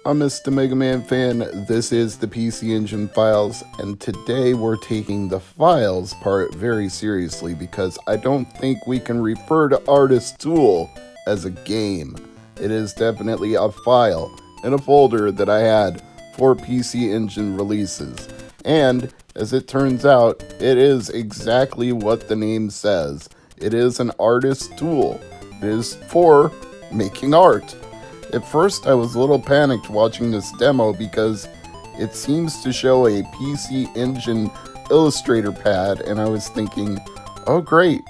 I'm Mr. MegaManFan. This is the PC Engine Files, and today we're taking the files part very seriously because I don't think we can refer to Artist Tool as a game. It is definitely a file in a folder that I had for PC Engine releases. And as it turns out, it is exactly what the name says. It is an artist tool. It is for making art. At first, I was a little panicked watching this demo because it seems to show a PC Engine Illustrator pad, and I was thinking, oh great,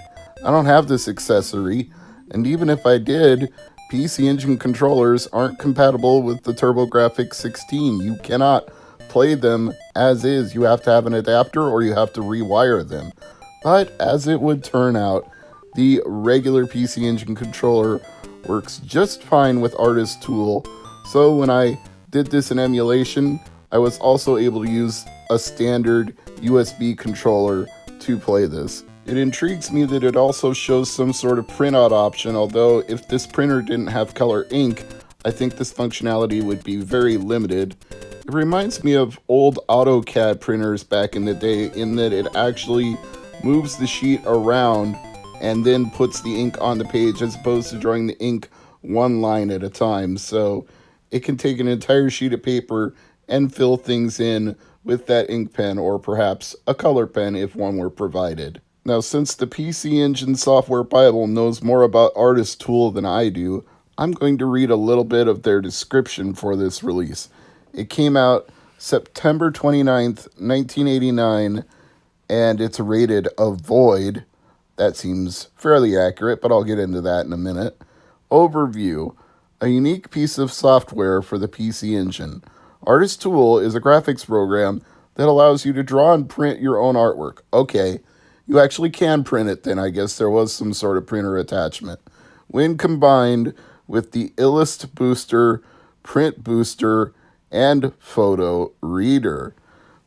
I don't have this accessory, and even if I did, PC Engine controllers aren't compatible with the TurboGrafx 16. You cannot play them as is. You have to have an adapter or you have to rewire them. But as it would turn out, the regular PC Engine controller works just fine with Artist Tool, so when I did this in emulation, I was also able to use a standard USB controller to play this. It intrigues me that it also shows some sort of printout option, although if this printer didn't have color ink, I think this functionality would be very limited. It reminds me of old AutoCAD printers back in the day in that it actually moves the sheet around and then puts the ink on the page as opposed to drawing the ink one line at a time. So it can take an entire sheet of paper and fill things in with that ink pen or perhaps a color pen if one were provided. Now, since the PC Engine Software Bible knows more about Artist Tool than I do, I'm going to read a little bit of their description for this release. It came out September 29th, 1989, and it's rated a void. That seems fairly accurate, but I'll get into that in a minute. Overview. A unique piece of software for the PC Engine. Artist Tool is a graphics program that allows you to draw and print your own artwork. Okay, you actually can print it then. I guess there was some sort of printer attachment. When combined with the Illust Booster, Print Booster, and Photo Reader.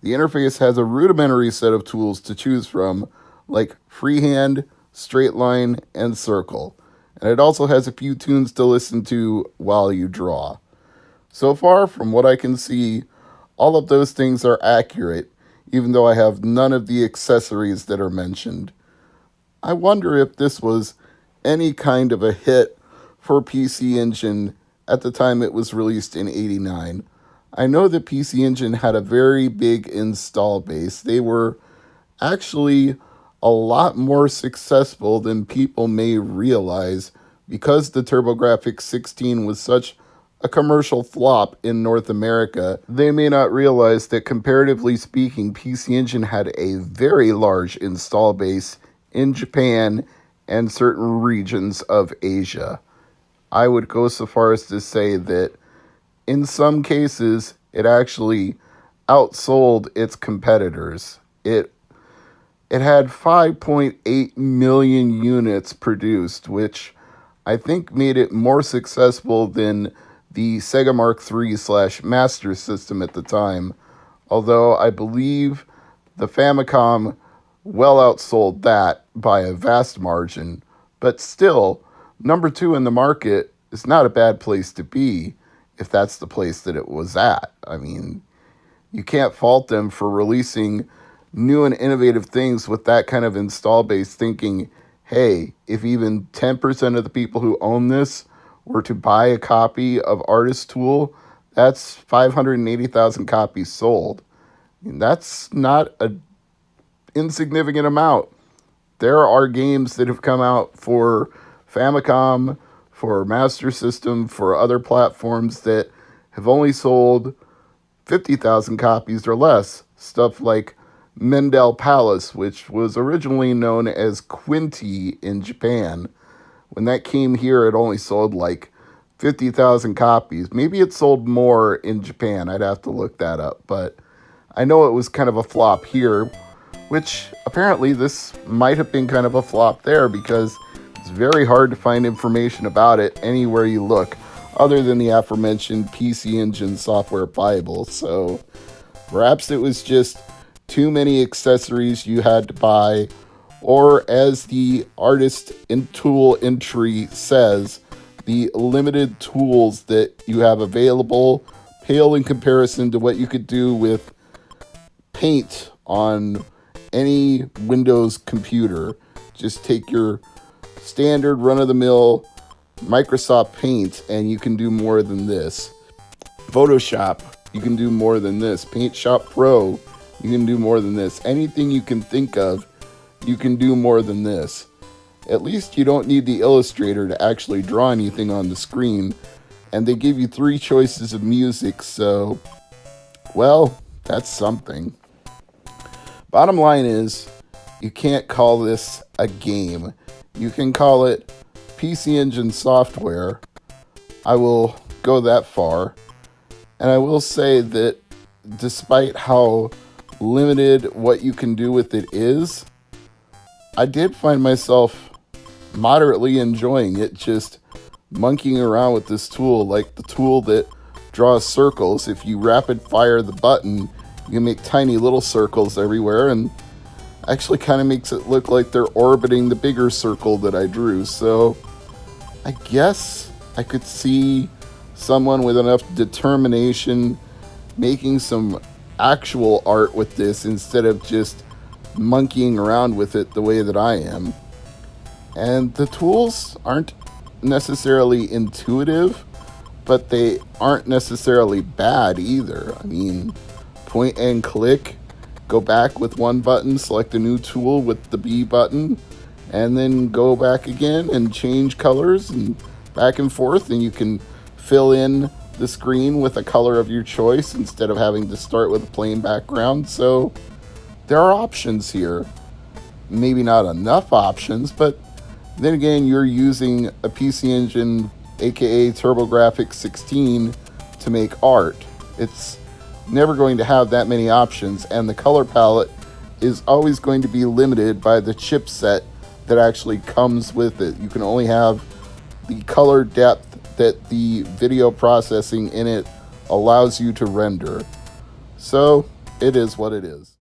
The interface has a rudimentary set of tools to choose from, like freehand, straight line, and circle. And it also has a few tunes to listen to while you draw. So far, from what I can see, all of those things are accurate, even though I have none of the accessories that are mentioned. I wonder if this was any kind of a hit for PC Engine at the time it was released in '89. I know that PC Engine had a very big install base. They were actually a lot more successful than people may realize because the TurboGrafx 16 was such a commercial flop in North America. They may not realize that comparatively speaking, PC Engine had a very large install base in Japan and certain regions of Asia. I would go so far as to say that in some cases, it actually outsold its competitors. It had 5.8 million units produced, which I think made it more successful than the Sega Mark III/Master System at the time, although I believe the Famicom well outsold that by a vast margin. But still, number 2 in the market is not a bad place to be if that's the place that it was at. I mean, you can't fault them for releasing new and innovative things with that kind of install base, thinking, hey, if even 10% of the people who own this were to buy a copy of Artist Tool, that's 580,000 copies sold. I mean, that's not an insignificant amount. There are games that have come out for Famicom, for Master System, for other platforms that have only sold 50,000 copies or less. Stuff like Mendel Palace, which was originally known as Quinty in Japan. When that came here, it only sold like 50,000 copies. Maybe it sold more in Japan. I'd have to look that up. But I know it was kind of a flop here, which apparently this might have been kind of a flop there because it's very hard to find information about it anywhere you look, other than the aforementioned PC Engine Software Bible. So perhaps it was just too many accessories you had to buy, or as the artist in tool entry says, the limited tools that you have available pale in comparison to what you could do with Paint on any Windows computer. Just take your standard run-of-the-mill Microsoft Paint and you can do more than this. Photoshop, you can do more than this. Paint Shop Pro, you can do more than this. Anything you can think of, you can do more than this. At least you don't need the Illustrator to actually draw anything on the screen. And they give you 3 choices of music, so, well, that's something. Bottom line is, you can't call this a game. You can call it PC Engine software. I will go that far. And I will say that despite how limited what you can do with it is, I did find myself moderately enjoying it, just monkeying around with this tool, like the tool that draws circles. If you rapid fire the button, you can make tiny little circles everywhere, and actually kind of makes it look like they're orbiting the bigger circle that I drew. So I guess I could see someone with enough determination making some actual art with this instead of just monkeying around with it the way that I am. And the tools aren't necessarily intuitive, but they aren't necessarily bad either. I mean, point and click, go back with one button, select a new tool with the B button, and then go back again and change colors and back and forth, and you can fill in the screen with a color of your choice instead of having to start with a plain background. So there are options here. Maybe not enough options, but then again, you're using a PC Engine, aka TurboGrafx 16, to make art. It's never going to have that many options, and the color palette is always going to be limited by the chipset that actually comes with it. You can only have the color depth that the video processing in it allows you to render. So it is what it is.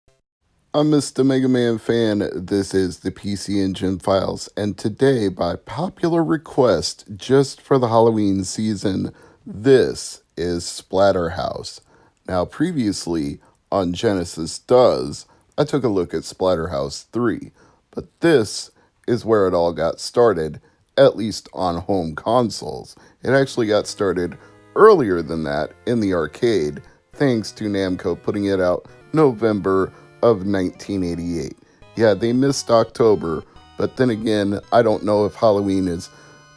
I'm Mr. MegaManFan. This is the PC Engine Files, and today, by popular request, just for the Halloween season, this is Splatterhouse. Now, previously on Genesis Does, I took a look at Splatterhouse 3, but this is where it all got started, at least on home consoles. It actually got started earlier than that in the arcade, thanks to Namco putting it out November of 1988. Yeah, they missed October, but then again, I don't know if Halloween is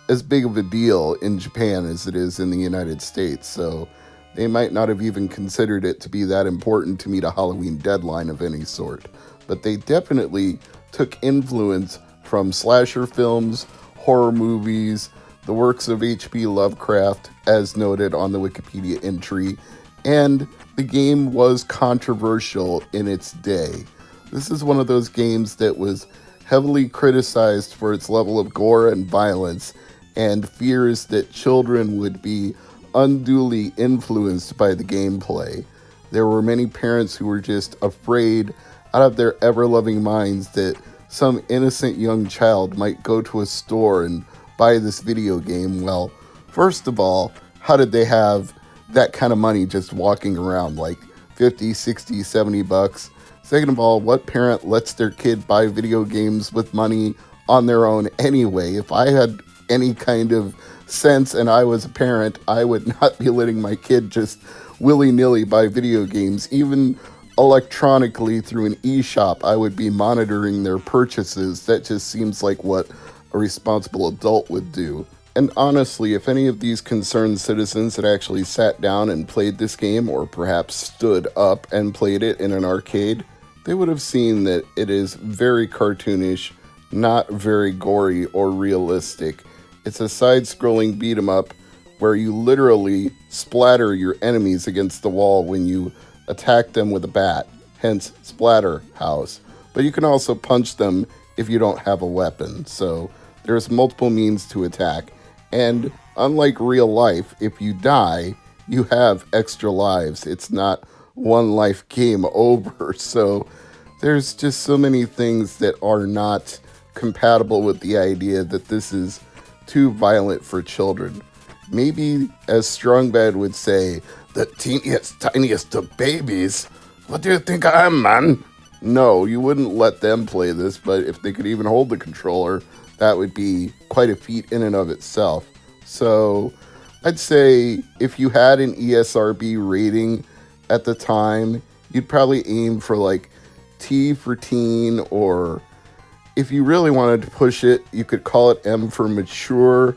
as big of a deal in Japan as it is in the United States, so they might not have even considered it to be that important to meet a Halloween deadline of any sort. But they definitely took influence from slasher films, horror movies, the works of H.P. Lovecraft, as noted on the Wikipedia entry, and the game was controversial in its day. This is one of those games that was heavily criticized for its level of gore and violence, and fears that children would be unduly influenced by the gameplay. There were many parents who were just afraid out of their ever-loving minds that some innocent young child might go to a store and buy this video game. Well, first of all, how did they have that kind of money just walking around, like 50, 60, 70 bucks? Second of all, what parent lets their kid buy video games with money on their own anyway? If I had any kind of sense and I was a parent, I would not be letting my kid just willy-nilly buy video games. Even electronically through an eShop, I would be monitoring their purchases. That just seems like what a responsible adult would do. And honestly, if any of these concerned citizens had actually sat down and played this game, or perhaps stood up and played it in an arcade, they would have seen that it is very cartoonish, not very gory or realistic. It's a side-scrolling beat-em-up where you literally splatter your enemies against the wall when you attack them with a bat, hence Splatterhouse. But you can also punch them if you don't have a weapon, so there's multiple means to attack. And unlike real life, if you die, you have extra lives. It's not one life game over. So there's just so many things that are not compatible with the idea that this is too violent for children. Maybe, as Strongbad would say, the teeniest, tiniest of babies. What do you think I am, man? No, you wouldn't let them play this, but if they could even hold the controller, that would be quite a feat in and of itself. So I'd say if you had an ESRB rating at the time, you'd probably aim for like T for teen, or if you really wanted to push it, you could call it M for mature,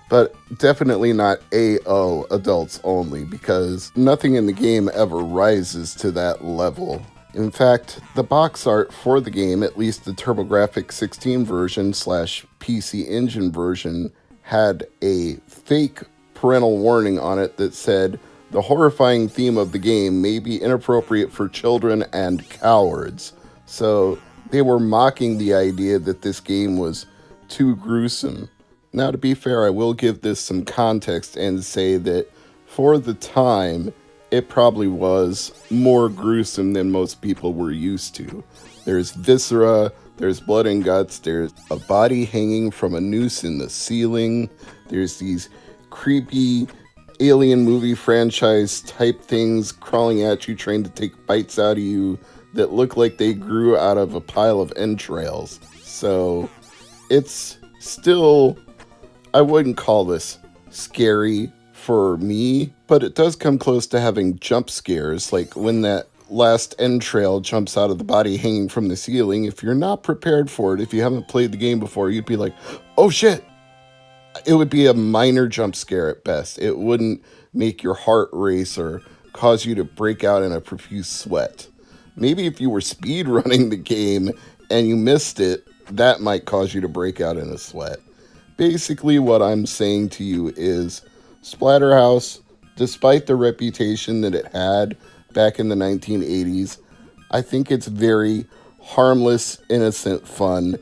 but definitely not AO, adults only, because nothing in the game ever rises to that level. In fact, the box art for the game, at least the TurboGrafx-16 version / PC Engine version, had a fake parental warning on it that said, the horrifying theme of the game may be inappropriate for children and cowards. So they were mocking the idea that this game was too gruesome. Now, to be fair, I will give this some context and say that for the time, it probably was more gruesome than most people were used to. There's viscera, there's blood and guts, there's a body hanging from a noose in the ceiling, there's these creepy alien movie franchise type things crawling at you, trying to take bites out of you that look like they grew out of a pile of entrails. So it's still, I wouldn't call this scary for me, but it does come close to having jump scares, like when that last entrail jumps out of the body hanging from the ceiling. If you're not prepared for it, if you haven't played the game before, you'd be like, oh shit! It would be a minor jump scare at best. It wouldn't make your heart race or cause you to break out in a profuse sweat. Maybe if you were speed running the game and you missed it, that might cause you to break out in a sweat. Basically, what I'm saying to you is Splatterhouse, despite the reputation that it had back in the 1980s, I think it's very harmless, innocent fun.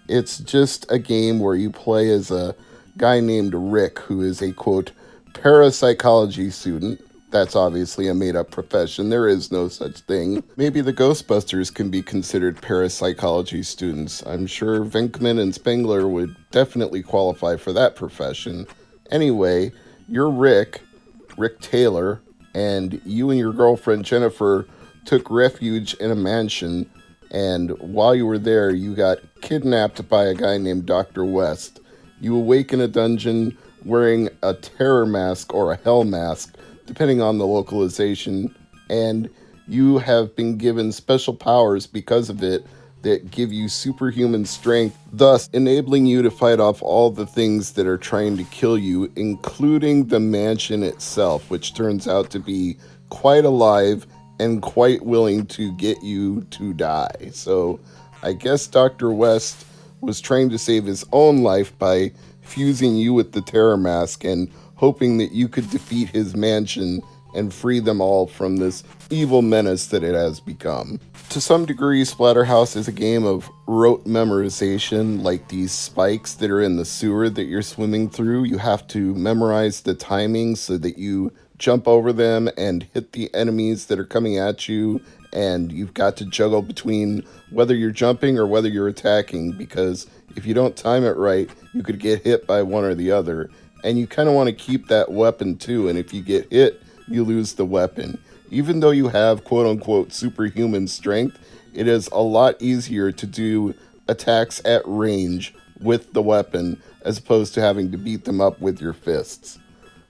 It's just a game where you play as a guy named Rick, who is a, quote, parapsychology student. That's obviously a made-up profession. There is no such thing. Maybe the Ghostbusters can be considered parapsychology students. I'm sure Venkman and Spengler would definitely qualify for that profession. Anyway, you're Rick Taylor, and you and your girlfriend Jennifer took refuge in a mansion, and while you were there, you got kidnapped by a guy named Dr. West. You awake in a dungeon wearing a terror mask or a hell mask, depending on the localization, and you have been given special powers because of it that give you superhuman strength, thus enabling you to fight off all the things that are trying to kill you, including the mansion itself, which turns out to be quite alive and quite willing to get you to die. So I guess Dr. West was trying to save his own life by fusing you with the terror mask and hoping that you could defeat his mansion and free them all from this evil menace that it has become. To some degree, Splatterhouse is a game of rote memorization, like these spikes that are in the sewer that you're swimming through. You have to memorize the timing so that you jump over them and hit the enemies that are coming at you, and you've got to juggle between whether you're jumping or whether you're attacking, because if you don't time it right, you could get hit by one or the other. And you kind of want to keep that weapon too, and if you get hit, you lose the weapon. Even though you have quote-unquote superhuman strength, it is a lot easier to do attacks at range with the weapon as opposed to having to beat them up with your fists.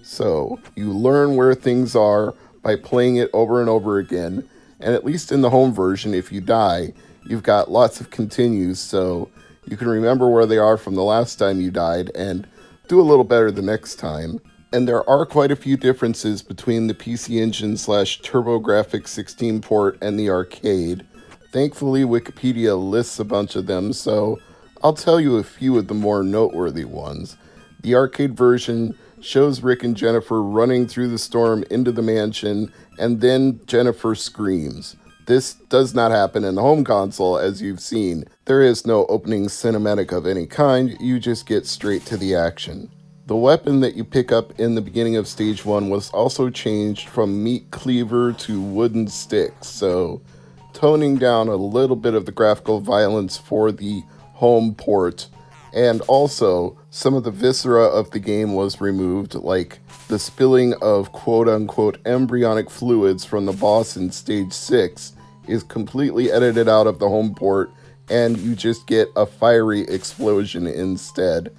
So, you learn where things are by playing it over and over again, and at least in the home version, if you die, you've got lots of continues, so you can remember where they are from the last time you died and do a little better the next time. And there are quite a few differences between the PC Engine / TurboGrafx-16 port and the arcade. Thankfully, Wikipedia lists a bunch of them, so I'll tell you a few of the more noteworthy ones. The arcade version shows Rick and Jennifer running through the storm into the mansion, and then Jennifer screams. This does not happen in the home console, as you've seen. There is no opening cinematic of any kind, you just get straight to the action. The weapon that you pick up in the beginning of Stage 1 was also changed from meat cleaver to wooden sticks, so toning down a little bit of the graphical violence for the home port And also, some of the viscera of the game was removed, like the spilling of quote-unquote embryonic fluids from the boss in Stage 6 is completely edited out of the home port, and you just get a fiery explosion instead.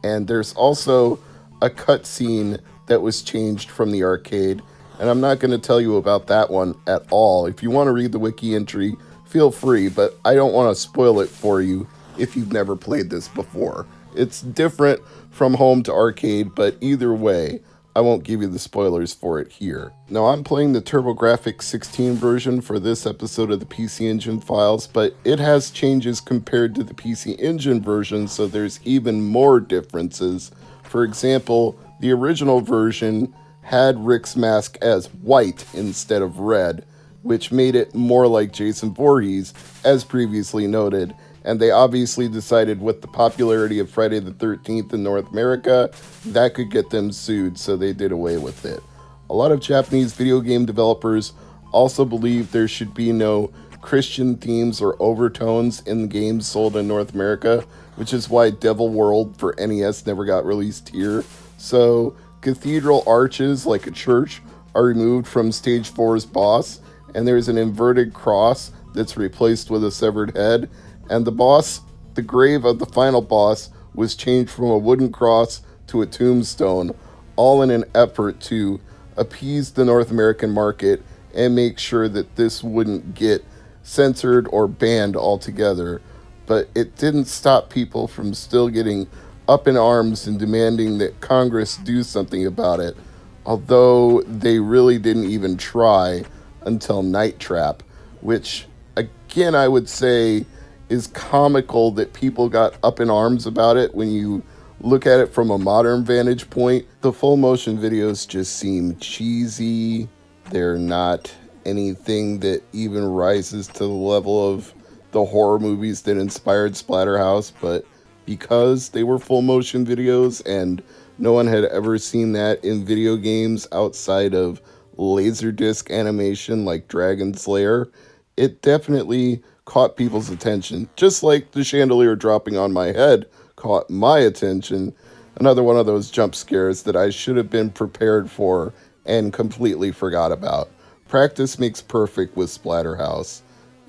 And there's also a cutscene that was changed from the arcade, and I'm not going to tell you about that one at all. If you want to read the wiki entry, feel free, but I don't want to spoil it for you if you've never played this before. It's different from home to arcade, but either way, I won't give you the spoilers for it here. Now, I'm playing the TurboGrafx 16 version for this episode of the PC Engine Files, but it has changes compared to the PC Engine version, so there's even more differences. For example, the original version had Rick's mask as white instead of red, which made it more like Jason Voorhees, as previously noted. And they obviously decided with the popularity of Friday the 13th in North America, that could get them sued, so they did away with it. A lot of Japanese video game developers also believe there should be no Christian themes or overtones in games sold in North America, which is why Devil World for NES never got released here. So, cathedral arches, like a church, are removed from Stage 4's boss, and there's an inverted cross that's replaced with a severed head, and the boss, the grave of the final boss, was changed from a wooden cross to a tombstone, all in an effort to appease the North American market and make sure that this wouldn't get censored or banned altogether. But it didn't stop people from still getting up in arms and demanding that Congress do something about it, although they really didn't even try until Night Trap, which, again, I would say is comical that people got up in arms about it when you look at it from a modern vantage point. The full motion videos just seem cheesy. They're not anything that even rises to the level of the horror movies that inspired Splatterhouse, but because they were full motion videos and no one had ever seen that in video games outside of Laserdisc animation like Dragon Slayer, it definitely caught people's attention. Just like the chandelier dropping on my head caught my attention. Another one of those jump scares that I should have been prepared for and completely forgot about. Practice makes perfect with Splatterhouse,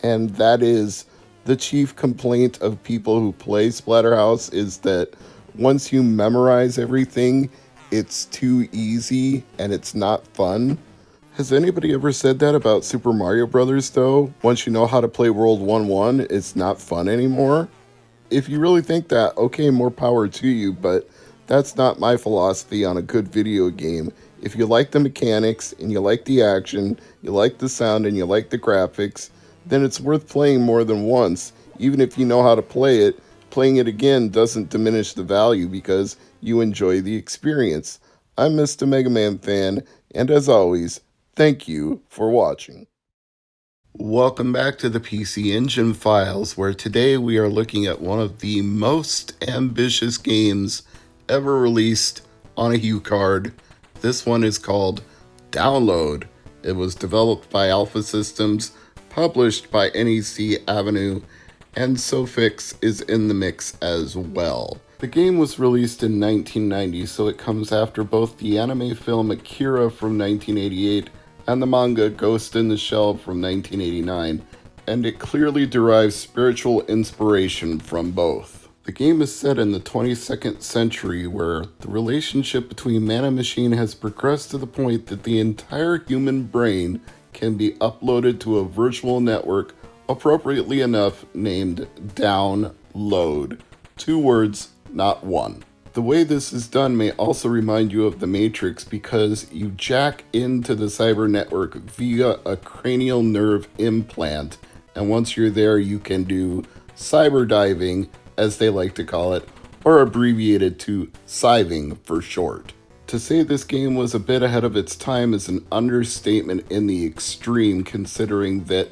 and that is the chief complaint of people who play Splatterhouse, is that once you memorize everything, it's too easy and it's not fun. Has anybody ever said that about Super Mario Brothers, though? Once you know how to play World 1-1, it's not fun anymore? If you really think that, okay, more power to you, but that's not my philosophy on a good video game. If you like the mechanics, and you like the action, you like the sound, and you like the graphics, then it's worth playing more than once. Even if you know how to play it, playing it again doesn't diminish the value because you enjoy the experience. I'm Mr. MegaManFan, and as always, thank you for watching. Welcome back to the PC Engine Files, where today we are looking at one of the most ambitious games ever released on a HuCard. This one is called Download. It was developed by Alpha Systems, published by NEC Avenue, and Sofix is in the mix as well. The game was released in 1990, so it comes after both the anime film Akira from 1988 and the manga Ghost in the Shell from 1989, and it clearly derives spiritual inspiration from both. The game is set in the 22nd century, where the relationship between man and machine has progressed to the point that the entire human brain can be uploaded to a virtual network, appropriately enough named Download. 2 words, not one. The way this is done may also remind you of The Matrix, because you jack into the cyber network via a cranial nerve implant, and once you're there you can do cyber diving, as they like to call it, or abbreviated to Civing for short. To say this game was a bit ahead of its time is an understatement in the extreme, considering that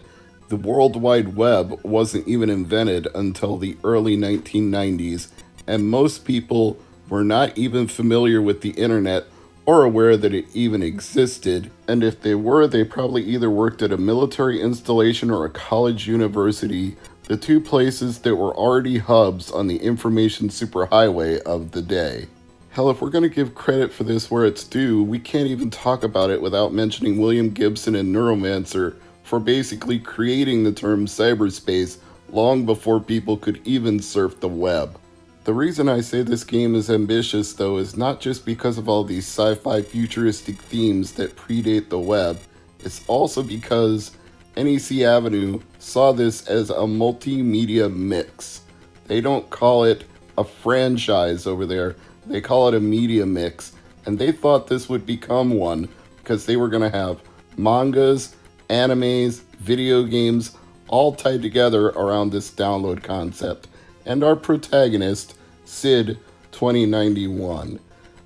the World Wide Web wasn't even invented until the early 1990s, and most people were not even familiar with the internet or aware that it even existed, and if they were, they probably either worked at a military installation or a college university the two places that were already hubs on the information superhighway of the day. Hell, if we're going to give credit for this where it's due, we can't even talk about it without mentioning William Gibson and Neuromancer for basically creating the term cyberspace long before people could even surf the web. The reason I say this game is ambitious, though, is not just because of all these sci-fi futuristic themes that predate the web. It's also because NEC Avenue saw this as a multimedia mix. They don't call it a franchise over there. They call it a media mix, and they thought this would become one because they were going to have mangas, animes, video games, all tied together around this download concept. And our protagonist, Sid 2091.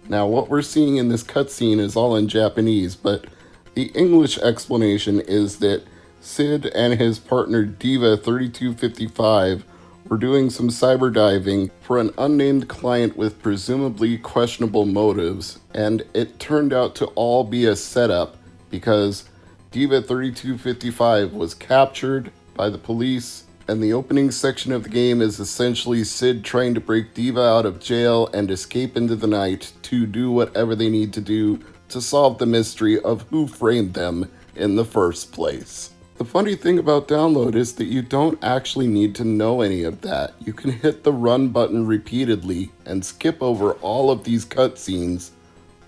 Now, what we're seeing in this cutscene is all in Japanese, but the English explanation is that Sid and his partner Diva 3255 were doing some cyber diving for an unnamed client with presumably questionable motives, and it turned out to all be a setup because Diva 3255 was captured by the police, and the opening section of the game is essentially Sid trying to break Diva out of jail and escape into the night to do whatever they need to do to solve the mystery of who framed them in the first place. The funny thing about download is that you don't actually need to know any of that. You can hit the run button repeatedly and skip over all of these cutscenes,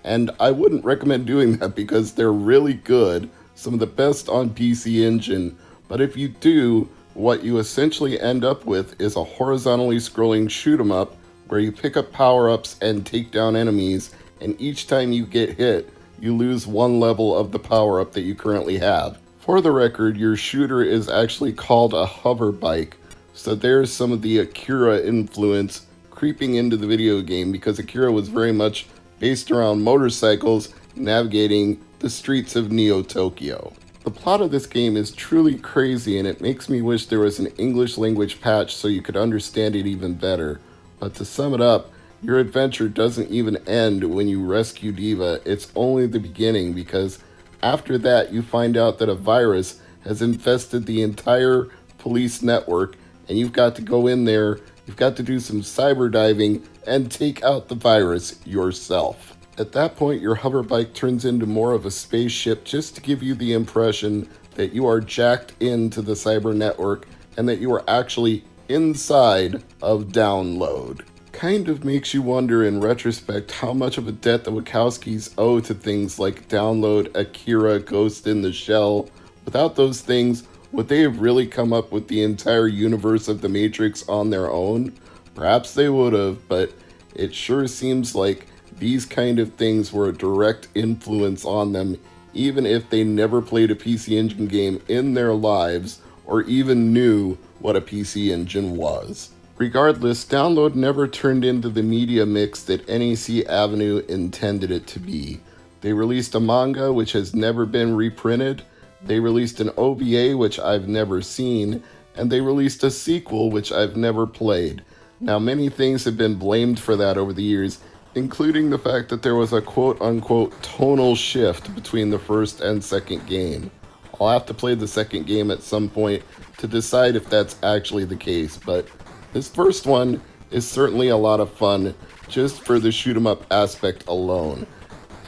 and I wouldn't recommend doing that because they're really good, some of the best on PC Engine, but if you do, what you essentially end up with is a horizontally scrolling shoot 'em up where you pick up power-ups and take down enemies, and each time you get hit, you lose one level of the power-up that you currently have. For the record, your shooter is actually called a hover bike, so there's some of the Akira influence creeping into the video game because Akira was very much based around motorcycles navigating the streets of Neo-Tokyo. The plot of this game is truly crazy, and it makes me wish there was an English language patch so you could understand it even better. But to sum it up, your adventure doesn't even end when you rescue Diva. It's only the beginning, because after that you find out that a virus has infested the entire police network, and you've got to go in there, you've got to do some cyber diving and take out the virus yourself. At that point, your hover bike turns into more of a spaceship just to give you the impression that you are jacked into the cyber network and that you are actually inside of download. Kind of makes you wonder in retrospect how much of a debt the Wachowskis owe to things like Download, Akira, Ghost in the Shell. Without those things, would they have really come up with the entire universe of The Matrix on their own? Perhaps they would have, but it sure seems like these kind of things were a direct influence on them, even if they never played a PC Engine game in their lives or even knew what a PC Engine was. Regardless, Download never turned into the media mix that NEC Avenue intended it to be. They released a manga which has never been reprinted, they released an OVA which I've never seen, and they released a sequel which I've never played. Now, many things have been blamed for that over the years, including the fact that there was a quote-unquote tonal shift between the first and second game. I'll have to play the second game at some point to decide if that's actually the case, but this first one is certainly a lot of fun just for the shoot 'em up aspect alone.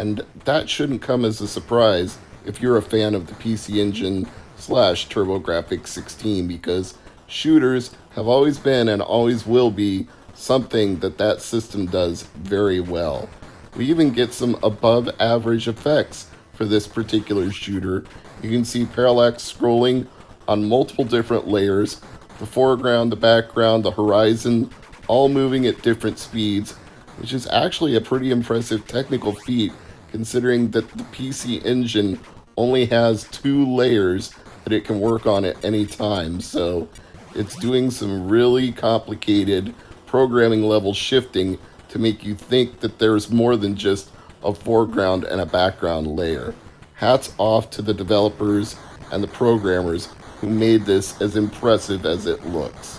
And that shouldn't come as a surprise if you're a fan of the PC Engine / TurboGrafx 16, because shooters have always been and always will be something that system does very well. We even get some above average effects for this particular shooter. You can see parallax scrolling on multiple different layers, the foreground, the background, the horizon, all moving at different speeds, which is actually a pretty impressive technical feat considering that the PC Engine only has 2 layers that it can work on at any time, so it's doing some really complicated programming level shifting to make you think that there's more than just a foreground and a background layer. Hats off to the developers and the programmers who made this as impressive as it looks.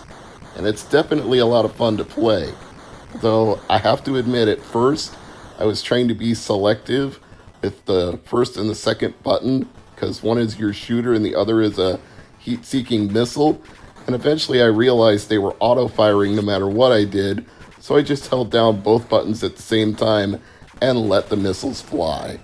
And it's definitely a lot of fun to play. Though I have to admit, at first I was trying to be selective with the first and the second button, because one is your shooter and the other is a heat-seeking missile, And eventually I realized they were auto-firing no matter what I did, so I just held down both buttons at the same time and let the missiles fly.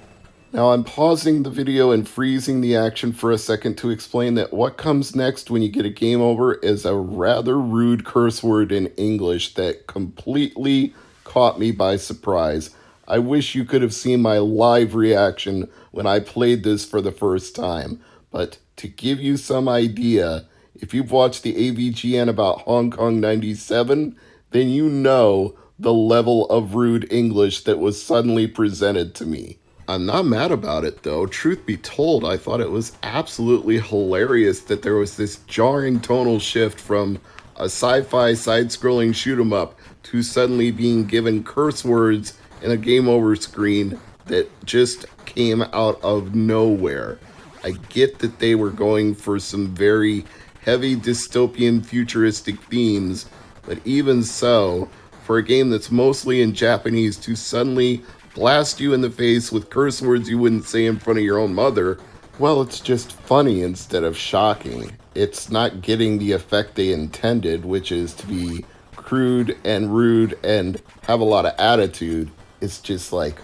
Now I'm pausing the video and freezing the action for a second to explain that what comes next when you get a game over is a rather rude curse word in English that completely caught me by surprise. I wish you could have seen my live reaction when I played this for the first time. But to give you some idea, if you've watched the AVGN about Hong Kong 97, then you know the level of rude English that was suddenly presented to me. I'm not mad about it though. Truth be told, I thought it was absolutely hilarious that there was this jarring tonal shift from a sci-fi side-scrolling shoot-'em-up to suddenly being given curse words in a game over screen that just came out of nowhere. I get that they were going for some very heavy dystopian futuristic themes, but even so, for a game that's mostly in Japanese to suddenly blast you in the face with curse words you wouldn't say in front of your own mother, well, it's just funny instead of shocking. It's not getting the effect they intended, which is to be crude and rude and have a lot of attitude. It's just like,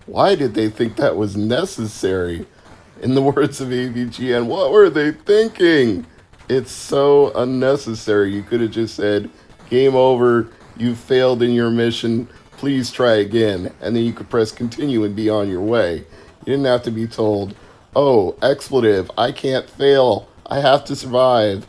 why did they think that was necessary? In the words of AVGN, what were they thinking? It's so unnecessary. You could have just said, game over, you failed in your mission, please try again, and then you could press continue and be on your way. You didn't have to be told, oh, expletive, I can't fail, I have to survive.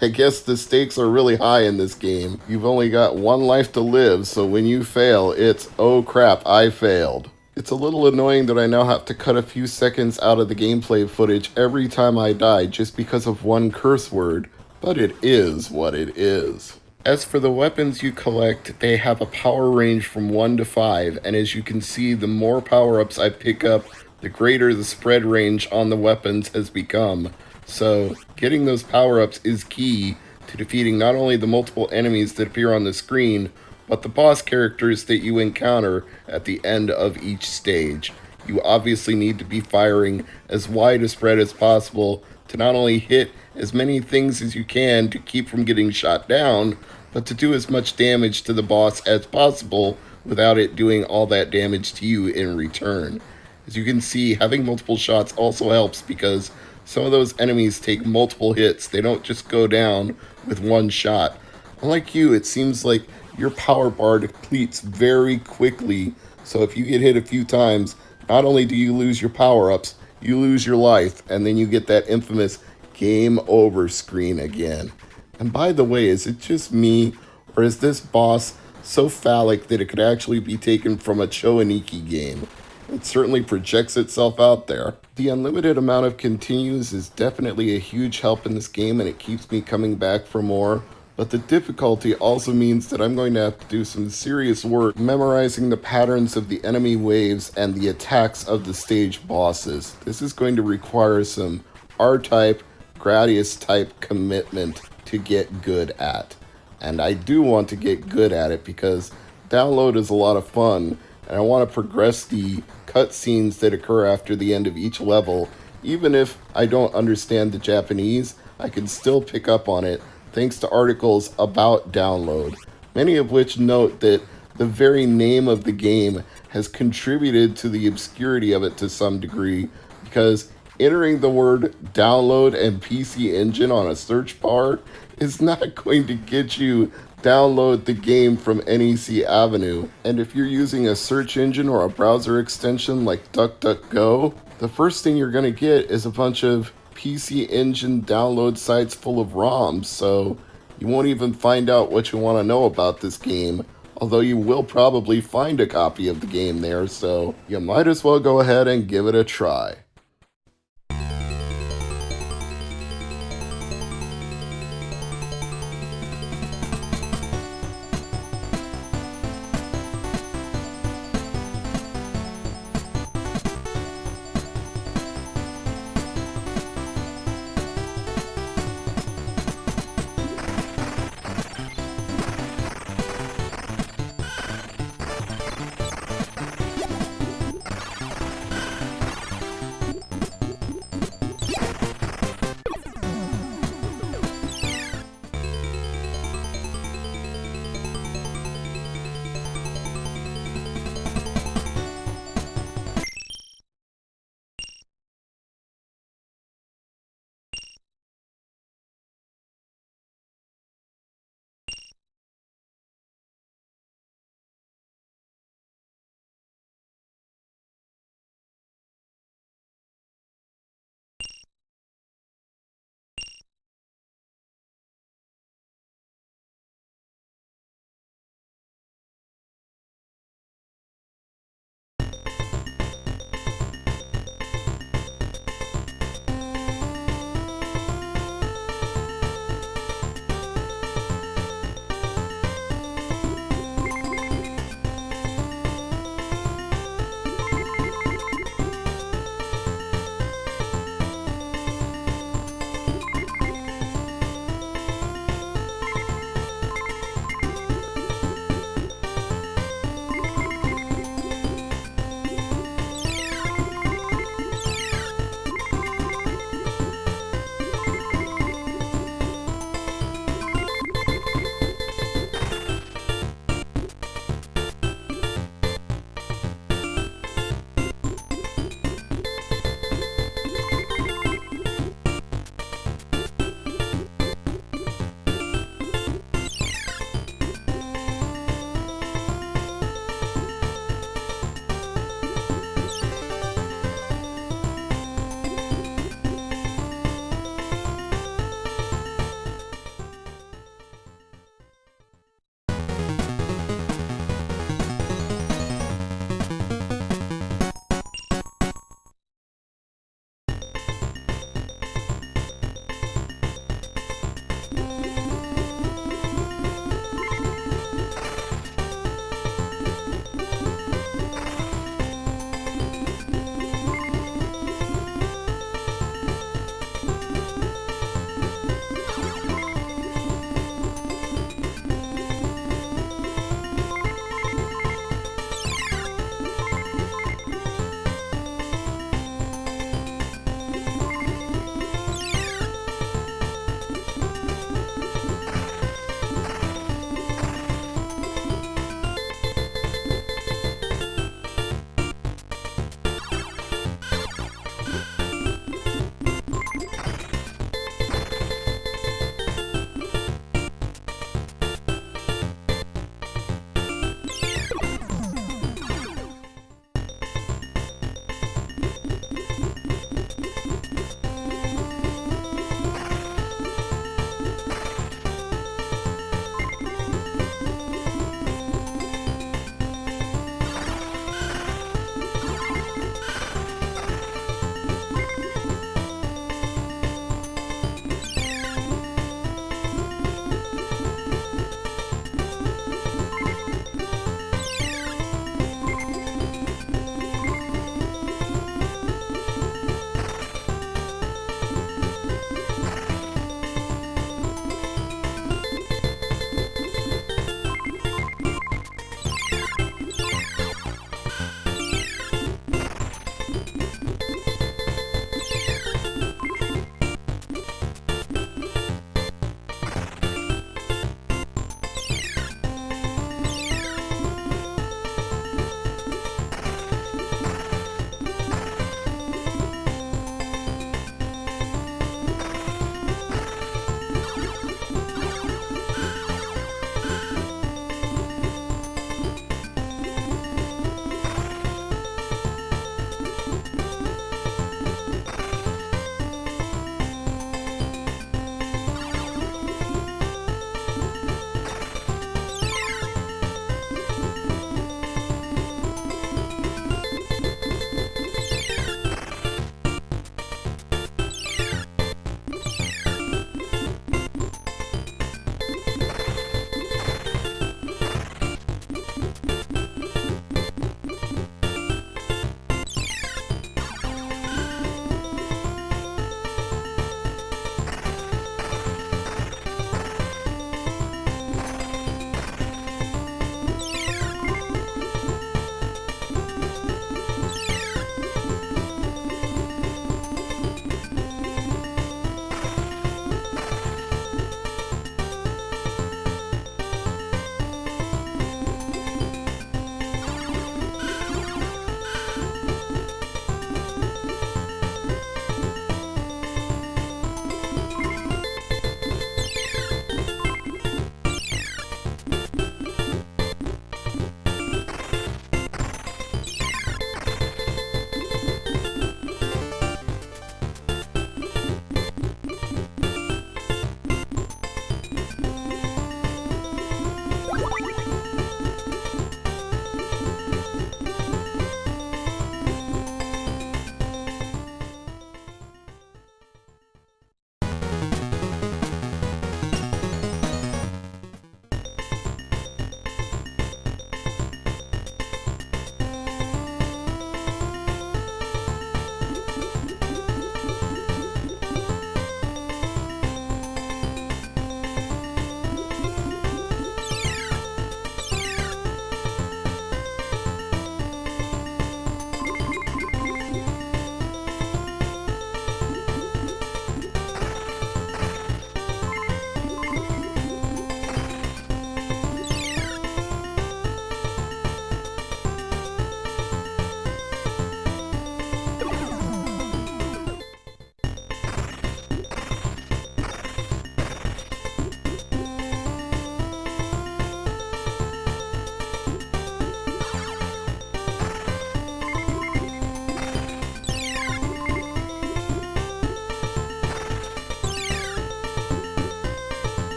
I guess the stakes are really high in this game. You've only got one life to live, so when you fail, it's, oh crap, I failed. It's a little annoying that I now have to cut a few seconds out of the gameplay footage every time I die just because of one curse word, but it is what it is. As for the weapons you collect, they have a power range from 1 to 5, and as you can see, the more power-ups I pick up, the greater the spread range on the weapons has become. So, getting those power-ups is key to defeating not only the multiple enemies that appear on the screen, but the boss characters that you encounter at the end of each stage. You obviously need to be firing as wide a spread as possible to not only hit as many things as you can to keep from getting shot down, but to do as much damage to the boss as possible without it doing all that damage to you in return. As you can see, having multiple shots also helps because some of those enemies take multiple hits. They don't just go down with one shot. Unlike you, it seems like your power bar depletes very quickly, so if you get hit a few times, not only do you lose your power-ups, you lose your life, and then you get that infamous game over screen again. And by the way, is it just me, or is this boss so phallic that it could actually be taken from a Choaniki game? It certainly projects itself out there. The unlimited amount of continues is definitely a huge help in this game, and it keeps me coming back for more. But the difficulty also means that I'm going to have to do some serious work memorizing the patterns of the enemy waves and the attacks of the stage bosses. This is going to require some R-type, Gradius-type commitment to get good at. And I do want to get good at it because download is a lot of fun, and I want to progress the cutscenes that occur after the end of each level. Even if I don't understand the Japanese, I can still pick up on it thanks to articles about download, many of which note that the very name of the game has contributed to the obscurity of it to some degree, because entering the word download and PC Engine on a search bar is not going to get you download the game from NEC Avenue. And if you're using a search engine or a browser extension like DuckDuckGo, the first thing you're going to get is a bunch of PC Engine download sites full of ROMs, so you won't even find out what you want to know about this game, although you will probably find a copy of the game there, so you might as well go ahead and give it a try.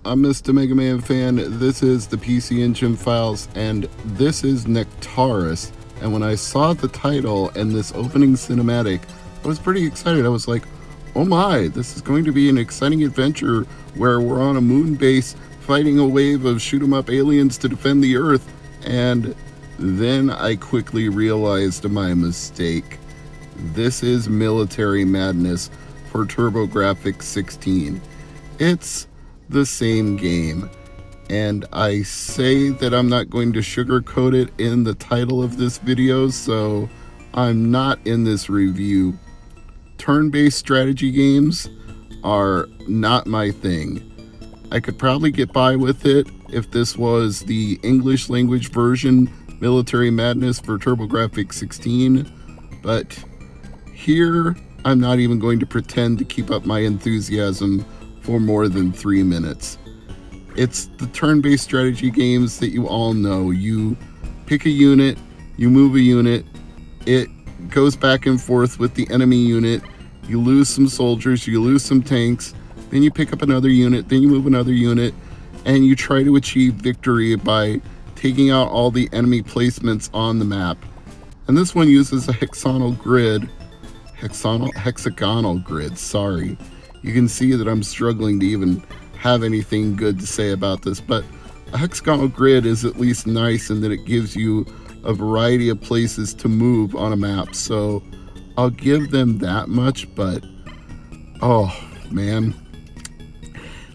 I'm Mr. MegaManFan. This is the PC Engine Files, and this is Nectaris. And when I saw the title and this opening cinematic, I was pretty excited. I was like, oh my, this is going to be an exciting adventure where we're on a moon base fighting a wave of shoot-'em-up aliens to defend the Earth. And then I quickly realized my mistake. This is Military Madness for TurboGrafx 16. It's the same game, and I say that I'm not going to sugarcoat it in the title of this video, so I'm not in this review. Turn-based strategy games are not my thing. I could probably get by with it if this was the English language version, Military Madness for TurboGrafx 16, but here I'm not even going to pretend to keep up my enthusiasm for more than 3 minutes. It's the turn-based strategy games that you all know. You pick a unit, you move a unit, it goes back and forth with the enemy unit, you lose some soldiers, you lose some tanks, then you pick up another unit, then you move another unit, and you try to achieve victory by taking out all the enemy placements on the map. And this one uses a hexagonal grid, sorry. You can see that I'm struggling to even have anything good to say about this, but a hexagonal grid is at least nice in that it gives you a variety of places to move on a map, so I'll give them that much, but oh man.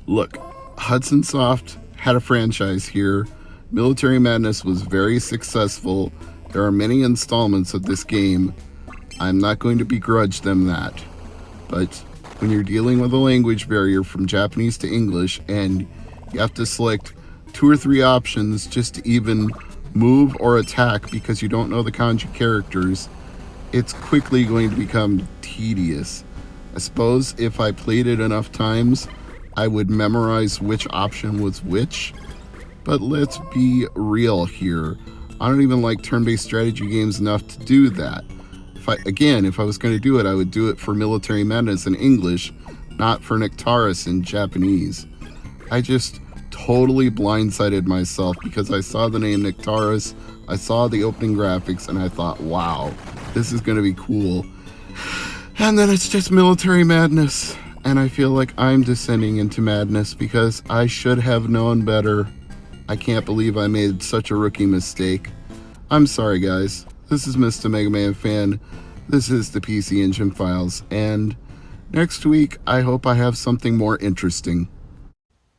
Look, Hudson Soft had a franchise here. Military Madness was very successful. There are many installments of this game. I'm not going to begrudge them that, but when you're dealing with a language barrier from Japanese to English and you have to select 2 or 3 options just to even move or attack because you don't know the kanji characters, it's quickly going to become tedious. I suppose if I played it enough times, I would memorize which option was which, but let's be real here. I don't even like turn-based strategy games enough to do that. If I was going to do it, I would do it for Military Madness in English, not for Nectaris in Japanese. I just totally blindsided myself because I saw the name Nectaris, I saw the opening graphics, and I thought, wow, this is going to be cool. And then it's just Military Madness, and I feel like I'm descending into madness because I should have known better. I can't believe I made such a rookie mistake. I'm sorry, guys. This is Mr. MegaManFan. This is the PC Engine Files, and next week I hope I have something more interesting.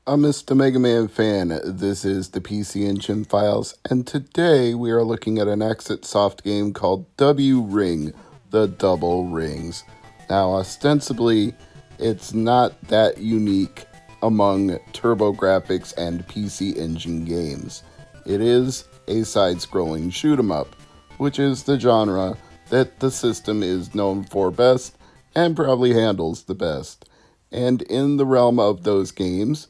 I'm Mr. MegaManFan. This is the PC Engine Files, and today we are looking at an Exit Soft game called W Ring, The Double Rings. Now, ostensibly, it's not that unique among TurboGrafx and PC Engine games. It is a side-scrolling shoot-'em-up, which is the genre that the system is known for best and probably handles the best. And in the realm of those games,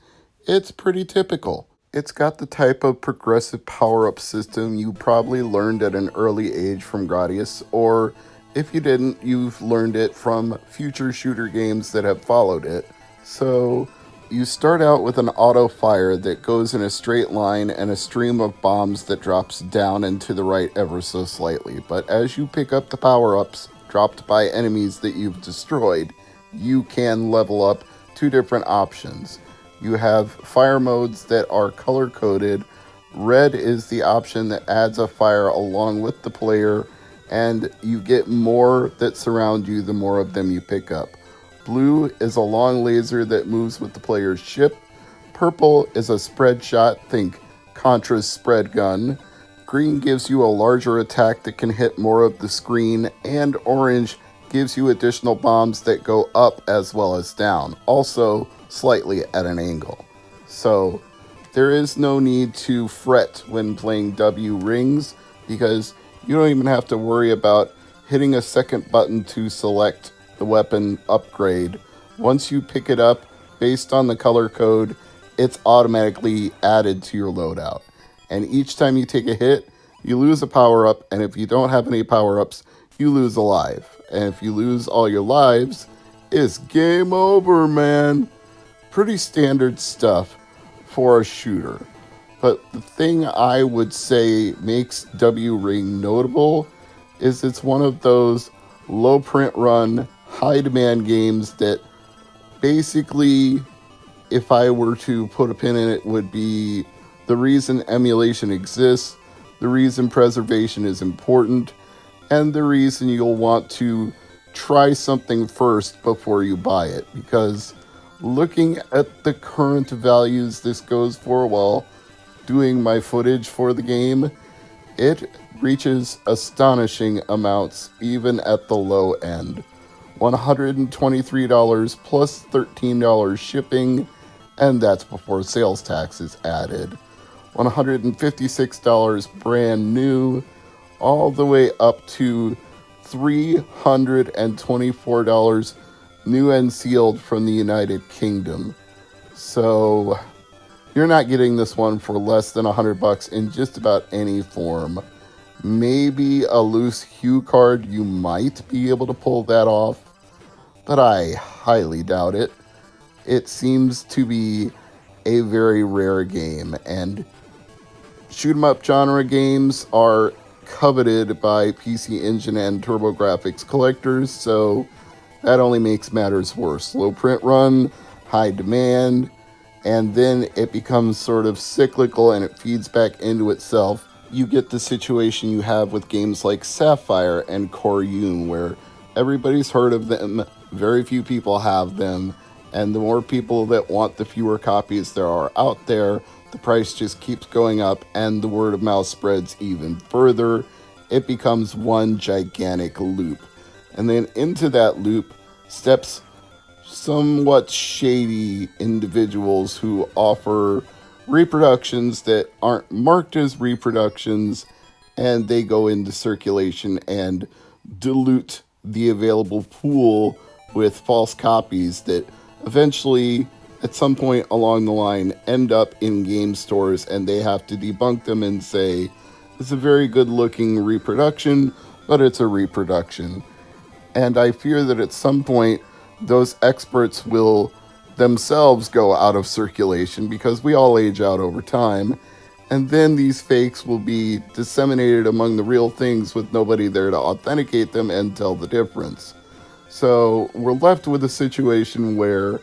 it's pretty typical. It's got the type of progressive power-up system you probably learned at an early age from Gradius, or if you didn't, you've learned it from future shooter games that have followed it. So you start out with an auto fire that goes in a straight line and a stream of bombs that drops down and to the right ever so slightly. But as you pick up the power-ups dropped by enemies that you've destroyed, you can level up 2 different options. You have fire modes that are color-coded. Red is the option that adds a fire along with the player, and you get more that surround you the more of them you pick up. Blue is a long laser that moves with the player's ship. Purple is a spread shot, think Contra's spread gun. Green gives you a larger attack that can hit more of the screen, and orange gives you additional bombs that go up as well as down, also slightly at an angle. So there is no need to fret when playing W Rings because you don't even have to worry about hitting a second button to select the weapon upgrade. Once you pick it up, based on the color code, it's automatically added to your loadout. And each time you take a hit, you lose a power-up, and if you don't have any power-ups, you lose a life. And if you lose all your lives, it's game over, man. Pretty standard stuff. for a shooter. But the thing I would say makes W Ring notable is it's one of those low print run, high demand games that basically, if I were to put a pin in it, would be the reason emulation exists, the reason preservation is important, and the reason you'll want to try something first before you buy it. Because looking at the current values this goes for while doing my footage for the game, it reaches astonishing amounts even at the low end. $123 plus $13 shipping, and that's before sales tax is added. $156 brand new, all the way up to $324 new and sealed from the United Kingdom. So you're not getting this one for less than $100 in just about any form. Maybe a loose hue card, you might be able to pull that off, but I highly doubt it. It seems to be a very rare game, and shoot 'em up genre games are coveted by PC Engine and TurboGrafx collectors, so that only makes matters worse. Low print run, high demand, and then it becomes sort of cyclical and it feeds back into itself. You get the situation you have with games like Sapphire and Koryun, where everybody's heard of them, very few people have them, and the more people that want the fewer copies there are out there, the price just keeps going up and the word of mouth spreads even further. It becomes one gigantic loop. And then into that loop steps somewhat shady individuals who offer reproductions that aren't marked as reproductions, and they go into circulation and dilute the available pool with false copies that eventually, at some point along the line, end up in game stores, and they have to debunk them and say, it's a very good looking reproduction, but it's a reproduction. And I fear that at some point, those experts will themselves go out of circulation, because we all age out over time, and then these fakes will be disseminated among the real things with nobody there to authenticate them and tell the difference. So we're left with a situation where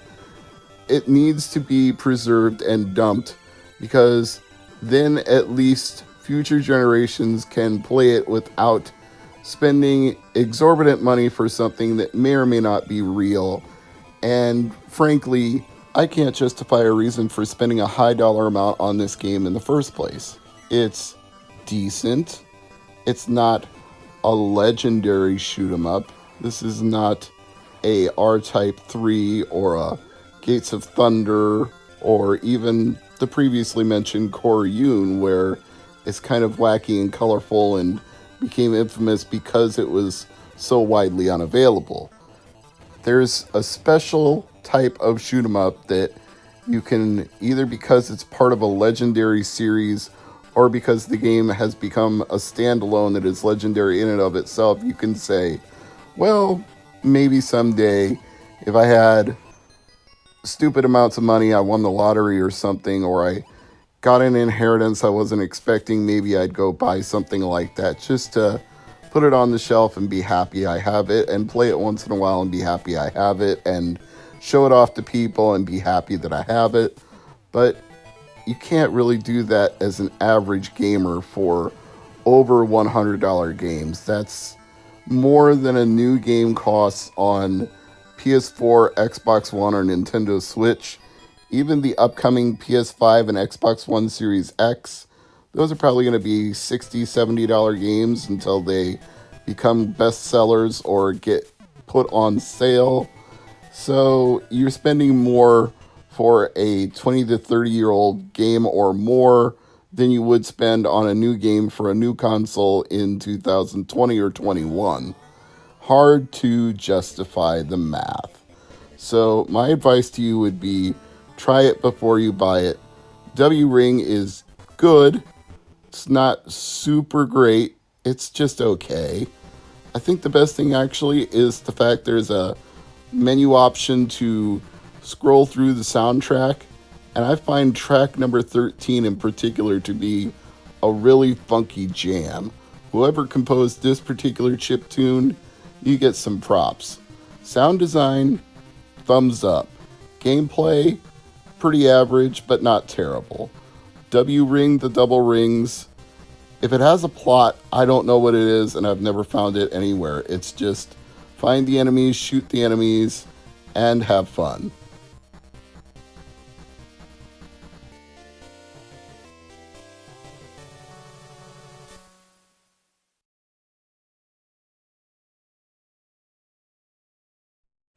it needs to be preserved and dumped, because then at least future generations can play it without spending exorbitant money for something that may or may not be real. And frankly, I can't justify a reason for spending a high dollar amount on this game in the first place. It's decent. It's not a legendary shoot 'em up. This is not a R-Type 3 or a Gates of Thunder, or even the previously mentioned Koryun, where it's kind of wacky and colorful and became infamous because it was so widely unavailable. There's a special type of shoot 'em up that you can, either because it's part of a legendary series or because the game has become a standalone that is legendary in and of itself, you can say, well, maybe someday if I had stupid amounts of money, I won the lottery or something, or I got an inheritance I wasn't expecting, maybe I'd go buy something like that just to put it on the shelf and be happy I have it, and play it once in a while and be happy I have it, and show it off to people and be happy that I have it. But you can't really do that as an average gamer for over $100 games. That's more than a new game costs on PS4, Xbox One, or Nintendo Switch. Even the upcoming PS5 and Xbox One Series X, those are probably going to be $60, $70 games until they become bestsellers or get put on sale. So you're spending more for a 20 to 30-year-old game or more than you would spend on a new game for a new console in 2020 or 21. Hard to justify the math. So my advice to you would be, try it before you buy it. W Ring is good. It's not super great. It's just okay. I think the best thing actually is the fact there's a menu option to scroll through the soundtrack, And I find track number 13 in particular to be a really funky jam. Whoever composed this particular chiptune, you get some props. Sound design, thumbs up. Gameplay, pretty average, but not terrible. W ring the double rings. If it has a plot, I don't know what it is, and I've never found it anywhere. It's just find the enemies, shoot the enemies, and have fun.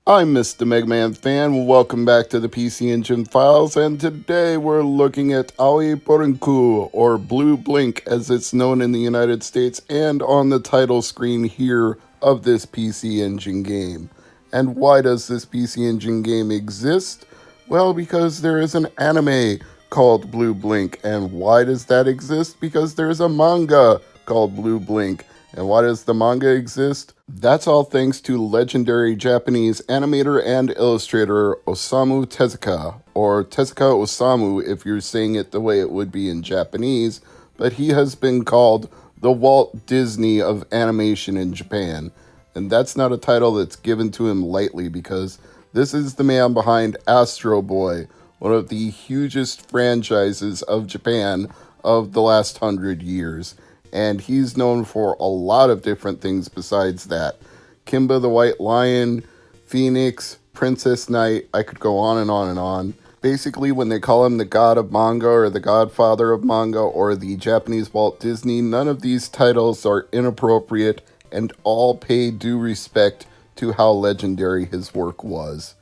I'm Mr. MegaManFan. Welcome back to the PC Engine Files, and today we're looking at Aoi Porinku, or Blue Blink as it's known in the United States and on the title screen here of this PC Engine game. And why does this PC Engine game exist? Well, because there is an anime called Blue Blink. And why does that exist? Because there's a manga called Blue Blink. And why does the manga exist? That's all thanks to legendary Japanese animator and illustrator Osamu Tezuka, or Tezuka Osamu if you're saying it the way it would be in Japanese, but he has been called the Walt Disney of animation in Japan. And that's not a title that's given to him lightly, because this is the man behind Astro Boy, one of the hugest franchises of Japan of the last 100 years. And he's known for a lot of different things besides that. Kimba the White Lion, Phoenix, Princess Knight, I could go on and on and on. Basically, when they call him the god of manga or the godfather of manga or the Japanese Walt Disney, none of these titles are inappropriate and all pay due respect to how legendary his work was.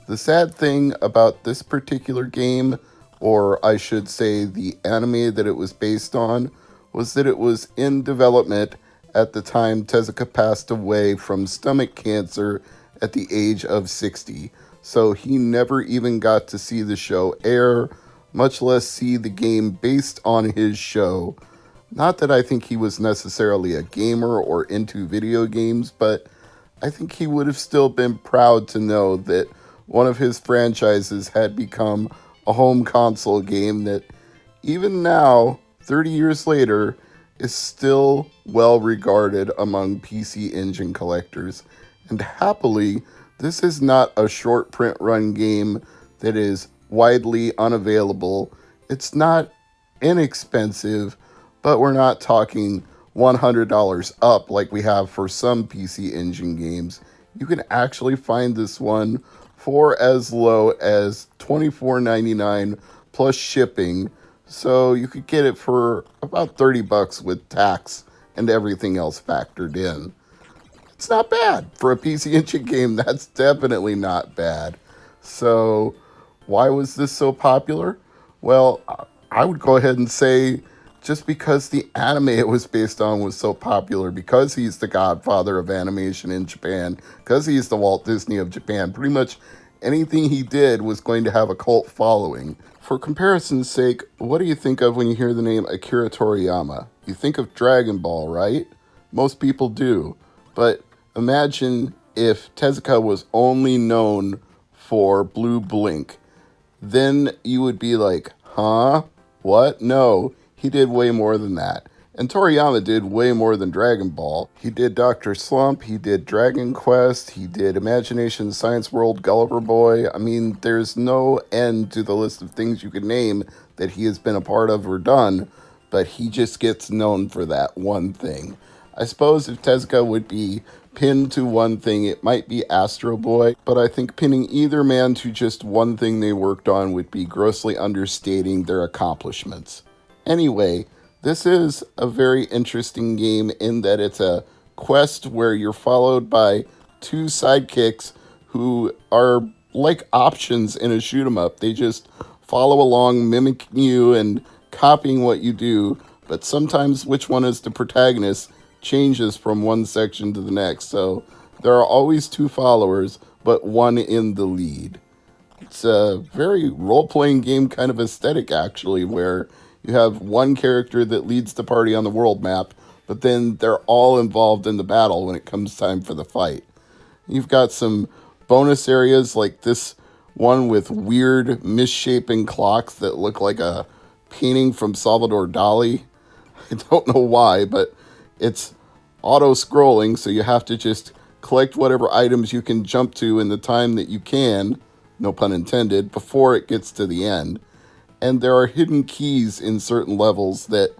The sad thing about this particular game, or I should say the anime that it was based on, was that it was in development at the time Tezuka passed away from stomach cancer at the age of 60. So he never even got to see the show air, much less see the game based on his show. Not that I think he was necessarily a gamer or into video games, but I think he would have still been proud to know that one of his franchises had become a home console game that even now, 30 years later, is still well regarded among PC Engine collectors. And happily, this is not a short print run game that is widely unavailable. It's not inexpensive, but we're not talking $100 up like we have for some PC Engine games. You can actually find this one for as low as $24.99 plus shipping. So you could get it for about $30 with tax and everything else factored in. It's not bad. For a PC Engine game, that's definitely not bad. So why was this so popular? Well, I would go ahead and say just because the anime it was based on was so popular, because he's the godfather of animation in Japan, because he's the Walt Disney of Japan, pretty much anything he did was going to have a cult following. For comparison's sake, what do you think of when you hear the name Akira Toriyama? You think of Dragon Ball, right? Most people do. But imagine if Tezuka was only known for Blue Blink. Then you would be like, huh? What? No, he did way more than that. And Toriyama did way more than Dragon Ball. He did Dr. Slump, he did Dragon Quest, he did Imagination Science World, Gulliver Boy. I mean, there's no end to the list of things you could name that he has been a part of or done, but he just gets known for that one thing. I suppose if Tezuka would be pinned to one thing, it might be Astro Boy, but I think pinning either man to just one thing they worked on would be grossly understating their accomplishments. Anyway, this is a very interesting game in that it's a quest where you're followed by two sidekicks who are like options in a shoot 'em up. They just follow along, mimicking you and copying what you do, but sometimes which one is the protagonist changes from one section to the next. So there are always two followers, but one in the lead. It's a very role-playing game kind of aesthetic, actually, where you have one character that leads the party on the world map, but then they're all involved in the battle when it comes time for the fight. You've got some bonus areas like this one with weird misshapen clocks that look like a painting from Salvador Dali. I don't know why, but it's auto-scrolling, so you have to just collect whatever items you can jump to in the time that you can, no pun intended, before it gets to the end. And there are hidden keys in certain levels that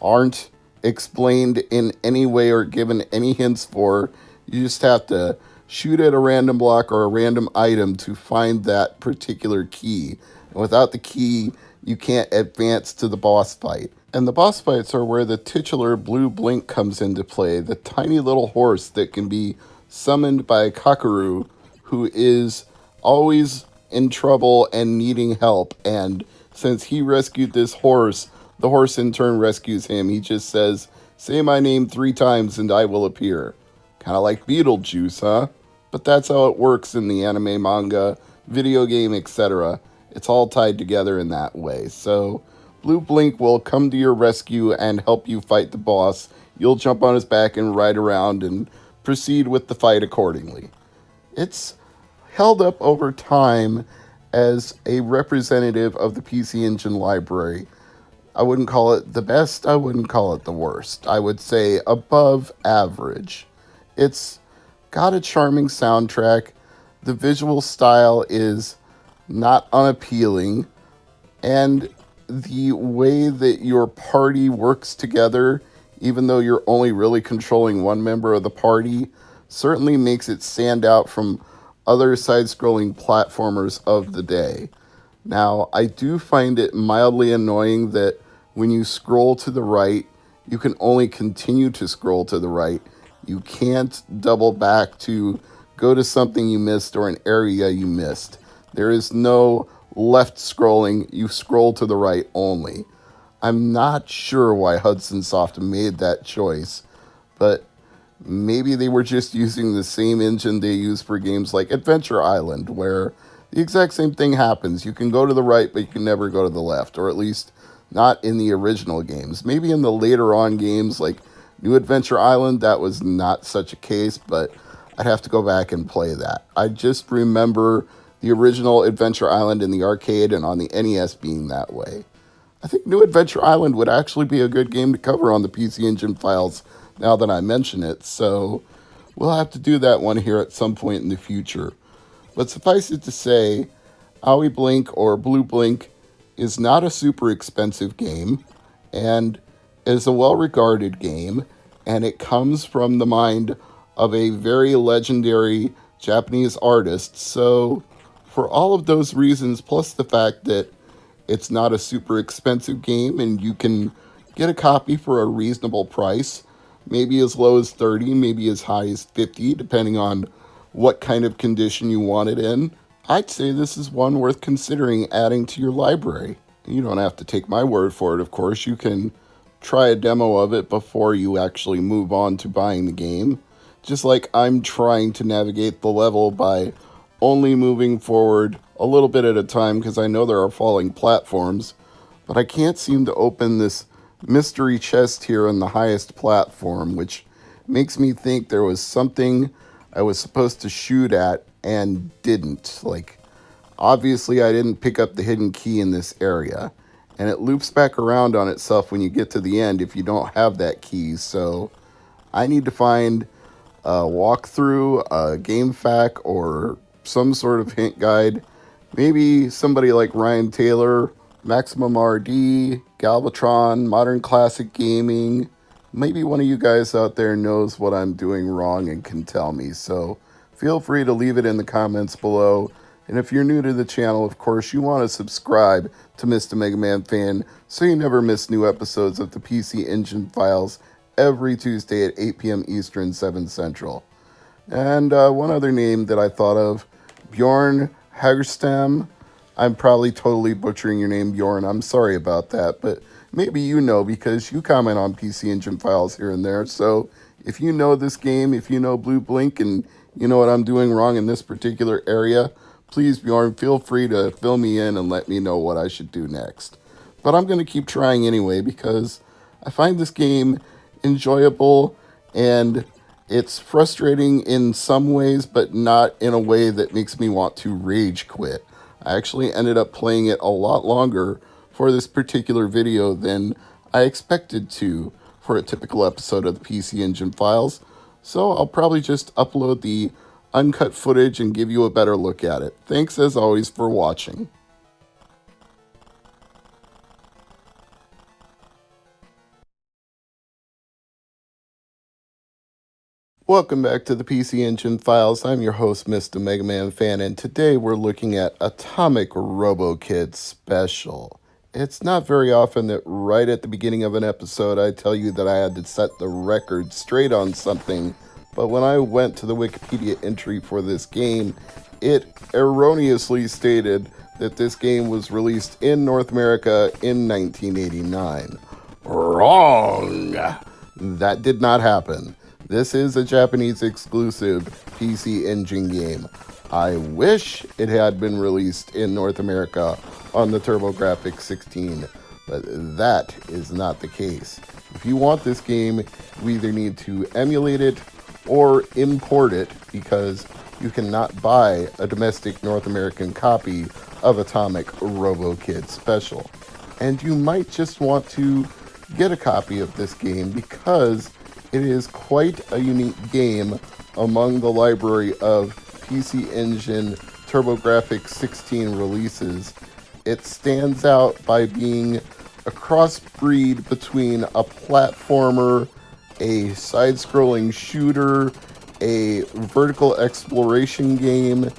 aren't explained in any way or given any hints for. You just have to shoot at a random block or a random item to find that particular key. And without the key, you can't advance to the boss fight. And the boss fights are where the titular blue blink comes into play, the tiny little horse that can be summoned by Kakaru, who is always in trouble and needing help. And since he rescued this horse, the horse in turn rescues him. He just says, "Say my name 3 times and I will appear." Kind of like Beetlejuice, huh? But that's how it works in the anime, manga, video game, etc. It's all tied together in that way. So Blue Blink will come to your rescue and help you fight the boss. You'll jump on his back and ride around and proceed with the fight accordingly. It's held up over time as a representative of the PC Engine library. I wouldn't call it the best, I wouldn't call it the worst. I would say above average. It's got a charming soundtrack. The visual style is not unappealing. And the way that your party works together, even though you're only really controlling one member of the party, certainly makes it stand out from other side-scrolling platformers of the day. Now, I do find it mildly annoying that when you scroll to the right, you can only continue to scroll to the right. You can't double back to go to something you missed or an area you missed. There is no left scrolling, you scroll to the right only. I'm not sure why Hudson Soft made that choice, but maybe they were just using the same engine they use for games like Adventure Island, where the exact same thing happens. You can go to the right, but you can never go to the left, or at least not in the original games. Maybe in the later on games like New Adventure Island, that was not such a case, but I'd have to go back and play that. I just remember the original Adventure Island in the arcade and on the NES being that way. I think New Adventure Island would actually be a good game to cover on the PC Engine Files now that I mention it, so we'll have to do that one here at some point in the future. But suffice it to say, Owie Blink or Blue Blink is not a super expensive game, and is a well-regarded game, and it comes from the mind of a very legendary Japanese artist. So for all of those reasons, plus the fact that it's not a super expensive game and you can get a copy for a reasonable price, maybe as low as 30, maybe as high as 50, depending on what kind of condition you want it in, I'd say this is one worth considering adding to your library. You don't have to take my word for it, of course. You can try a demo of it before you actually move on to buying the game. Just like I'm trying to navigate the level by only moving forward a little bit at a time because I know there are falling platforms, but I can't seem to open this mystery chest here on the highest platform, which makes me think there was something I was supposed to shoot at and didn't. Like, obviously I didn't pick up the hidden key in this area, and it loops back around on itself when you get to the end if you don't have that key. So I need to find a walkthrough, a game fac, or some sort of hint guide. Maybe somebody like Ryan Taylor, Maximum RD, Galvatron, Modern Classic Gaming. Maybe one of you guys out there knows what I'm doing wrong and can tell me. So feel free to leave it in the comments below. And if you're new to the channel, of course, you want to subscribe to Mr. MegaManFan so you never miss new episodes of the PC Engine Files every Tuesday at 8 p.m. Eastern, 7 Central. And one other name that I thought of, Bjorn Hagerstam. I'm probably totally butchering your name, Bjorn. I'm sorry about that, but maybe you know because you comment on PC Engine Files here and there. So if you know this game, if you know Blue Blink, and you know what I'm doing wrong in this particular area, please, Bjorn, feel free to fill me in and let me know what I should do next. But I'm going to keep trying anyway because I find this game enjoyable, and it's frustrating in some ways, but not in a way that makes me want to rage quit. I actually ended up playing it a lot longer for this particular video than I expected to for a typical episode of the PC Engine Files, so I'll probably just upload the uncut footage and give you a better look at it. Thanks as always for watching. Welcome back to the PC Engine Files. I'm your host, Mr. MegaManFan, and today we're looking at Atomic Robo-Kid Special. It's not very often that right at the beginning of an episode I tell you that I had to set the record straight on something, but when I went to the Wikipedia entry for this game, it erroneously stated that this game was released in North America in 1989. Wrong! That did not happen. This is a Japanese exclusive PC Engine game. I wish it had been released in North America on the TurboGrafx 16, but that is not the case. If you want this game, you either need to emulate it or import it, because you cannot buy a domestic North American copy of Atomic Robo-Kid Special. And you might just want to get a copy of this game because it is quite a unique game among the library of PC Engine TurboGrafx 16 releases. It stands out by being a crossbreed between a platformer, a side-scrolling shooter, a vertical exploration game.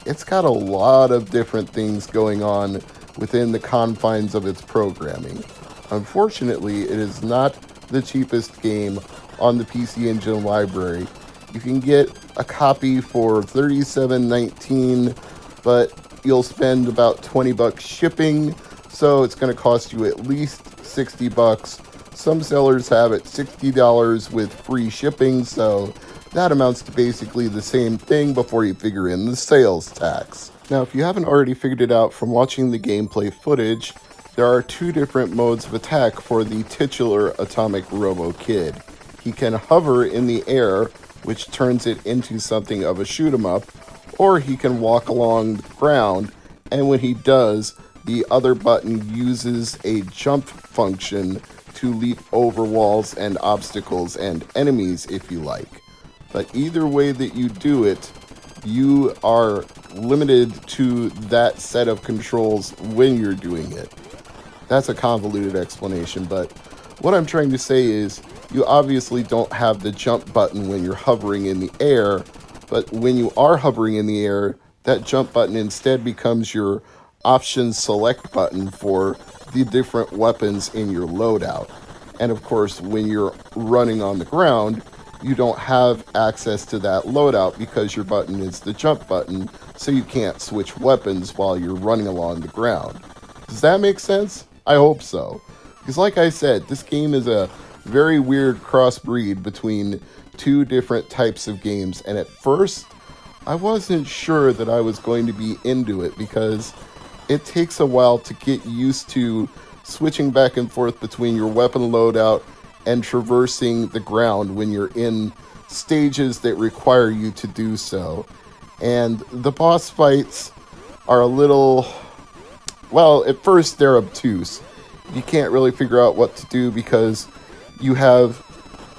It's got a lot of different things going on within the confines of its programming. Unfortunately, it is not the cheapest game on the PC Engine library. You can get a copy for $37.19, but you'll spend about $20 shipping, so it's going to cost you at least $60. Some sellers have it $60 with free shipping, so that amounts to basically the same thing before you figure in the sales tax. Now, if you haven't already figured it out from watching the gameplay footage, there are two different modes of attack for the titular Atomic Robo-Kid. He can hover in the air, which turns it into something of a shoot-'em-up, or he can walk along the ground, and when he does, the other button uses a jump function to leap over walls and obstacles and enemies if you like. But either way that you do it, you are limited to that set of controls when you're doing it. That's a convoluted explanation, but what I'm trying to say is you obviously don't have the jump button when you're hovering in the air, but when you are hovering in the air, that jump button instead becomes your option select button for the different weapons in your loadout. And of course, when you're running on the ground, you don't have access to that loadout because your button is the jump button, so you can't switch weapons while you're running along the ground. Does that make sense? I hope so. Because like I said, this game is a very weird crossbreed between two different types of games, and at first I wasn't sure that I was going to be into it because it takes a while to get used to switching back and forth between your weapon loadout and traversing the ground when you're in stages that require you to do so. And the boss fights are a little, well, at first they're obtuse. You can't really figure out what to do because you have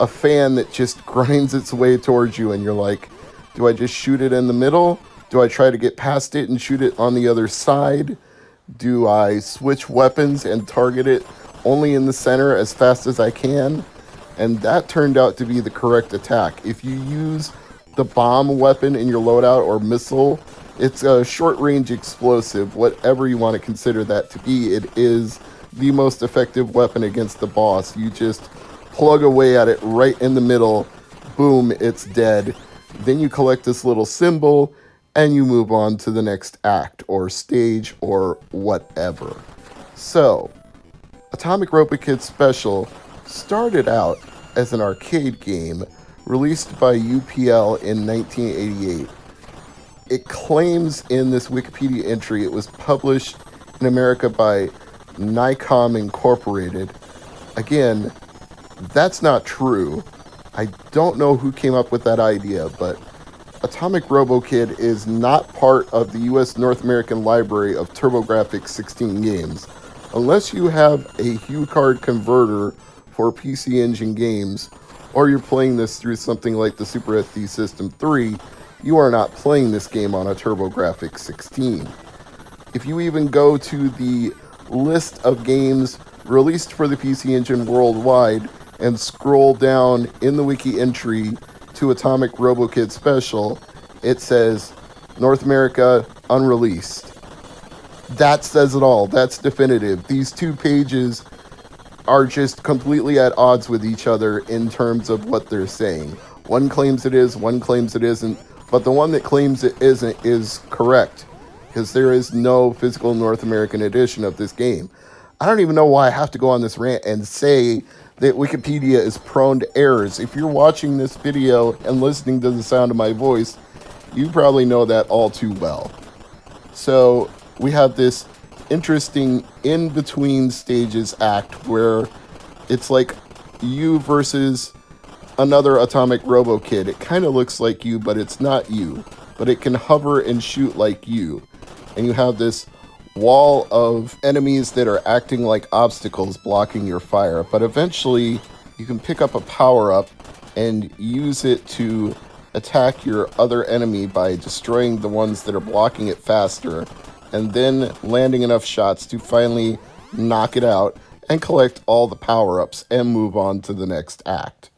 a fan that just grinds its way towards you, and you're like, do I just shoot it in the middle? Do I try to get past it and shoot it on the other side? Do I switch weapons and target it only in the center as fast as I can? And that turned out to be the correct attack. If you use the bomb weapon in your loadout or missile, it's a short-range explosive, whatever you want to consider that to be. It is the most effective weapon against the boss. You just plug away at it right in the middle, boom, it's dead. Then you collect this little symbol, and you move on to the next act, or stage, or whatever. So, Atomic Robo-Kid Special started out as an arcade game released by UPL in 1988. It claims in this Wikipedia entry it was published in America by Nycom Incorporated. Again, that's not true. I don't know who came up with that idea, but Atomic Robo-Kid is not part of the US North American library of TurboGrafx 16 games. Unless you have a HuCard converter for PC Engine games, or you're playing this through something like the Super SD System 3, you are not playing this game on a TurboGrafx 16. If you even go to the list of games released for the PC Engine worldwide and scroll down in the wiki entry to Atomic Robo-Kid Special, it says North America unreleased. That says it all. That's definitive. These two pages are just completely at odds with each other in terms of what they're saying. One claims it is, one claims it isn't, but the one that claims it isn't is correct, because there is no physical North American edition of this game. I don't even know why I have to go on this rant and say that Wikipedia is prone to errors. If you're watching this video and listening to the sound of my voice, you probably know that all too well. So we have this interesting in-between stages act where it's like you versus another Atomic Robo-Kid. It kind of looks like you, but it's not you. But it can hover and shoot like you. And you have this wall of enemies that are acting like obstacles blocking your fire. But eventually, you can pick up a power-up and use it to attack your other enemy by destroying the ones that are blocking it faster, and then landing enough shots to finally knock it out and collect all the power-ups and move on to the next act.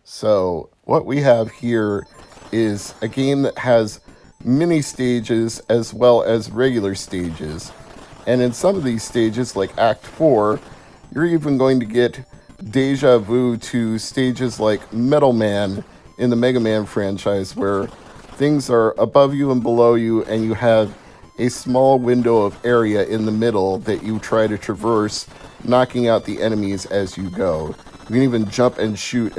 So what we have here is a game that has mini stages as well as regular stages. And in some of these stages, like Act 4, you're even going to get deja vu to stages like Metal Man in the Mega Man franchise, where things are above you and below you, and you have a small window of area in the middle that you try to traverse, knocking out the enemies as you go. You can even jump and shoot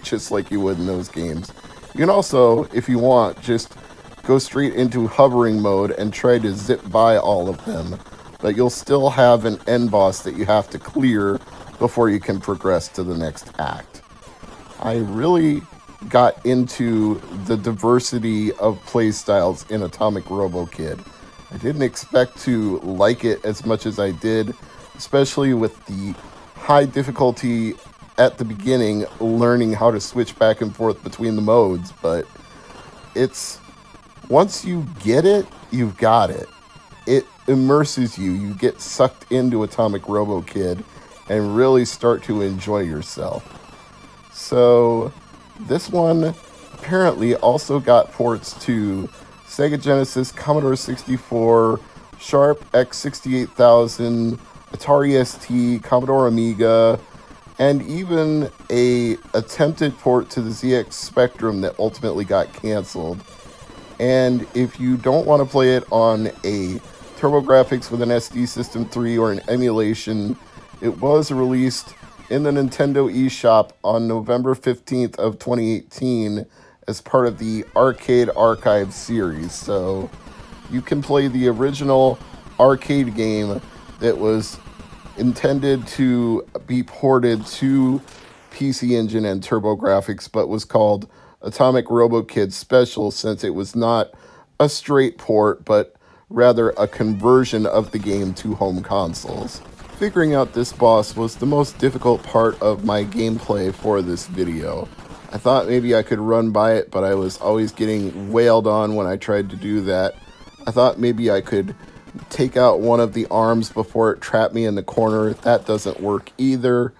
just like you would in those games. You can also, if you want, just go straight into hovering mode and try to zip by all of them, but you'll still have an end boss that you have to clear before you can progress to the next act. I really got into the diversity of playstyles in Atomic Robo-Kid. I didn't expect to like it as much as I did, especially with the high difficulty at the beginning, learning how to switch back and forth between the modes, but it's, once you get it, you've got it. It immerses you. You get sucked into Atomic Robo-Kid and really start to enjoy yourself. So this one apparently also got ports to Sega Genesis, Commodore 64, Sharp X68000, Atari ST, Commodore Amiga, and even a attempted port to the ZX Spectrum that ultimately got canceled. And if you don't want to play it on a TurboGrafx with an SD System 3 or an emulation, it was released in the Nintendo eShop on November 15th of 2018 as part of the Arcade Archive series. So you can play the original arcade game that was intended to be ported to PC Engine and TurboGrafx, but was called Atomic Robo-Kid Special, since it was not a straight port, but rather a conversion of the game to home consoles. Figuring out this boss was the most difficult part of my gameplay for this video. I thought maybe I could run by it, but I was always getting wailed on when I tried to do that. I thought maybe I could take out one of the arms before it trapped me in the corner. That doesn't work either.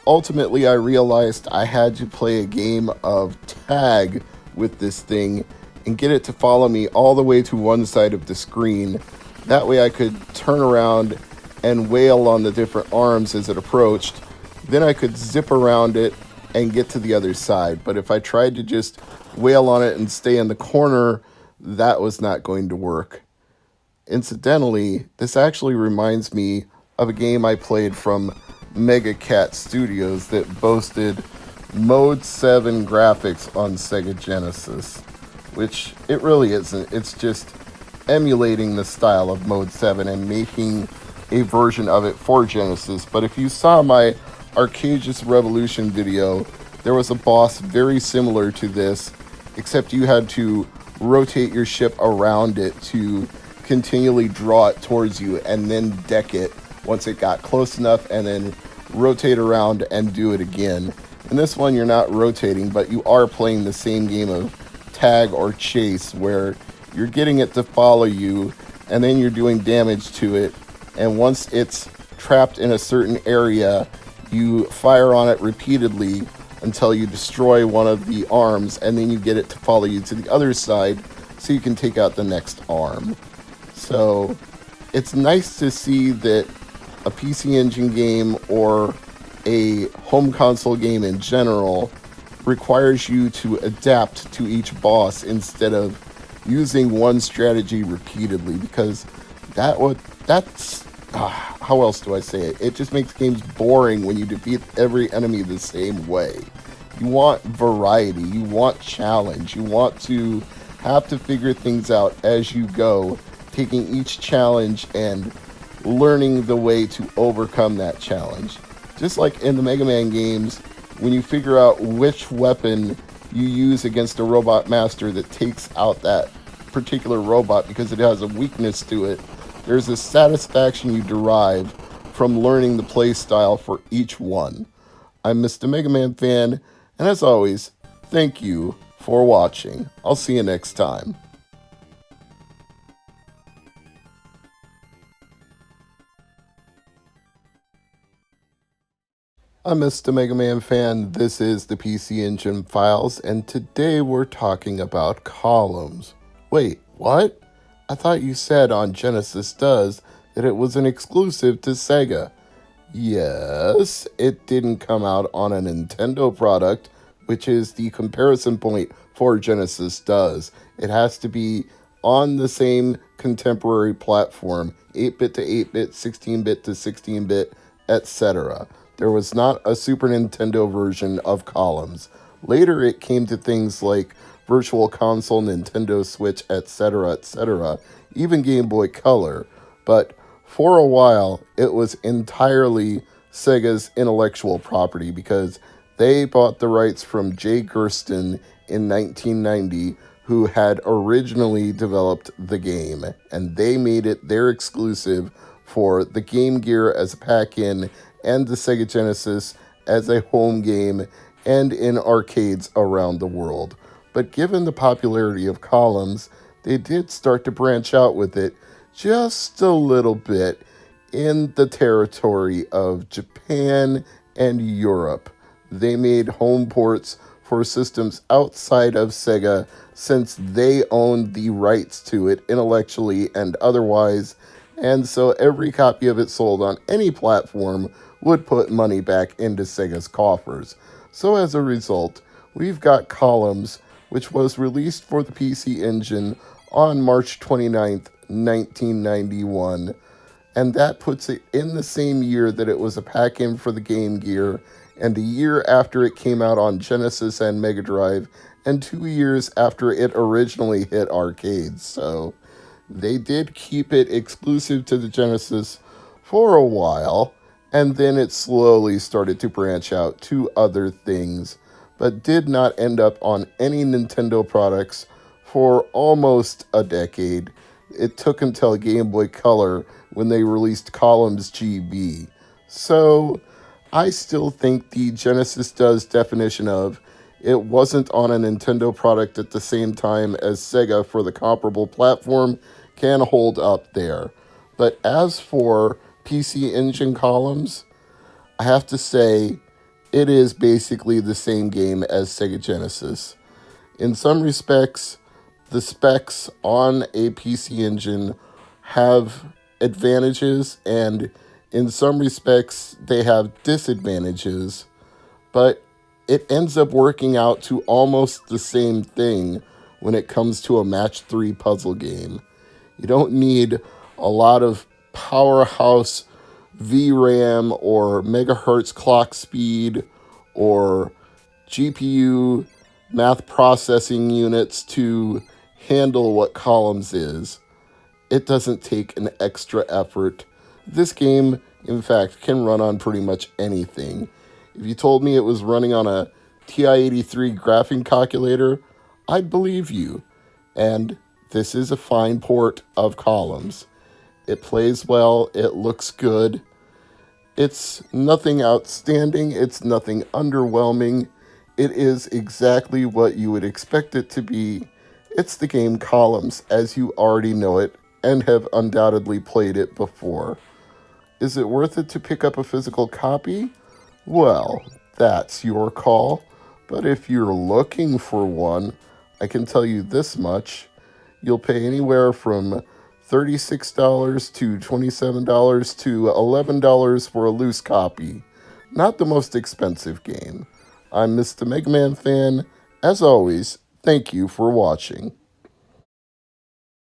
Ultimately, I realized I had to play a game of tag with this thing and get it to follow me all the way to one side of the screen. That way I could turn around and wail on the different arms as it approached. Then I could zip around it and get to the other side. But if I tried to just wail on it and stay in the corner, that was not going to work. Incidentally, this actually reminds me of a game I played from Mega Cat Studios that boasted Mode 7 graphics on Sega Genesis, which it really isn't. It's just emulating the style of Mode 7 and making a version of it for Genesis. But if you saw my Arcadius Revolution video, there was a boss very similar to this except you had to rotate your ship around it to continually draw it towards you and then deck it once it got close enough, and then rotate around and do it again. In this one, you're not rotating, but you are playing the same game of tag or chase where you're getting it to follow you and then you're doing damage to it. And once it's trapped in a certain area, you fire on it repeatedly until you destroy one of the arms, and then you get it to follow you to the other side so you can take out the next arm. So it's nice to see that a PC Engine game or a home console game in general requires you to adapt to each boss instead of using one strategy repeatedly, because that's how else do I say it? It just makes games boring when you defeat every enemy the same way. You want variety, you want challenge, you want to have to figure things out as you go, taking each challenge and learning the way to overcome that challenge. Just like in the Mega Man games, when you figure out which weapon you use against a robot master that takes out that particular robot because it has a weakness to it, there's a satisfaction you derive from learning the play style for each one. I'm Mr. MegaManFan, and as always, thank you for watching. I'll see you next time. I'm Mr. MegaManFan, this is the PC Engine Files, and today we're talking about columns. Wait, what? I thought you said on Genesis Does that it was an exclusive to Sega. Yes, it didn't come out on a Nintendo product, which is the comparison point for Genesis Does. It has to be on the same contemporary platform, 8-bit to 8-bit, 16-bit to 16-bit, etc. There was not a Super Nintendo version of columns. Later it came to things like Virtual Console, Nintendo Switch, etc., even Game Boy Color. But for a while, it was entirely Sega's intellectual property because they bought the rights from Jay Gersten in 1990, who had originally developed the game, and they made it their exclusive for the Game Gear as a pack-in and the Sega Genesis as a home game and in arcades around the world. But given the popularity of columns, they did start to branch out with it just a little bit in the territory of Japan and Europe. They made home ports for systems outside of Sega since they owned the rights to it intellectually and otherwise, and so every copy of it sold on any platform would put money back into Sega's coffers. So as a result, we've got Columns, which was released for the PC Engine on March 29th, 1991, and that puts it in the same year that it was a pack-in for the Game Gear, and a year after it came out on Genesis and Mega Drive, and 2 years after it originally hit arcades. So they did keep it exclusive to the Genesis for a while, and then it slowly started to branch out to other things, but did not end up on any Nintendo products for almost a decade. It took until Game Boy Color when they released Columns GB. So I still think the Genesis Does definition of it wasn't on a Nintendo product at the same time as Sega for the comparable platform can hold up there. But as for PC Engine Columns, I have to say it is basically the same game as Sega Genesis. In some respects, the specs on a PC Engine have advantages, and in some respects, they have disadvantages, but it ends up working out to almost the same thing when it comes to a match 3 puzzle game. You don't need a lot of powerhouse VRAM or megahertz clock speed or GPU math processing units to handle what Columns is. It doesn't take an extra effort. This game, in fact, can run on pretty much anything. If you told me it was running on a TI-83 graphing calculator, I'd believe you. And this is a fine port of Columns. It plays well, it looks good. It's nothing outstanding, it's nothing underwhelming. It is exactly what you would expect it to be. It's the game Columns as you already know it and have undoubtedly played it before. Is it worth it to pick up a physical copy? Well, that's your call. But if you're looking for one, I can tell you this much. You'll pay anywhere from $36 to $27 to $11 for a loose copy. Not the most expensive game. I'm Mr. MegaManFan. As always, thank you for watching.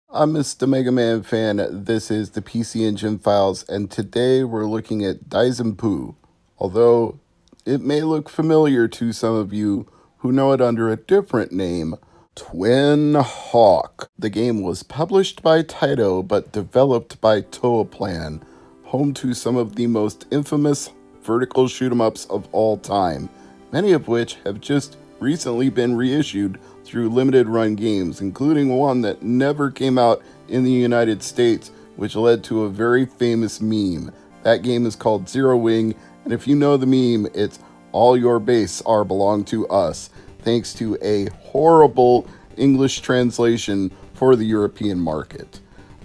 I'm Mr. MegaManFan. This is the PC Engine Files, and today we're looking at Daizenpu. Although it may look familiar to some of you who know it under a different name, Twin Hawk. The game was published by Taito but developed by Toaplan, home to some of the most infamous vertical shoot-'em-ups of all time, many of which have just recently been reissued through limited run games, including one that never came out in the United States, which led to a very famous meme. That game is called Zero Wing, and if you know the meme, it's all your base are belong to us, thanks to a horrible English translation for the European market.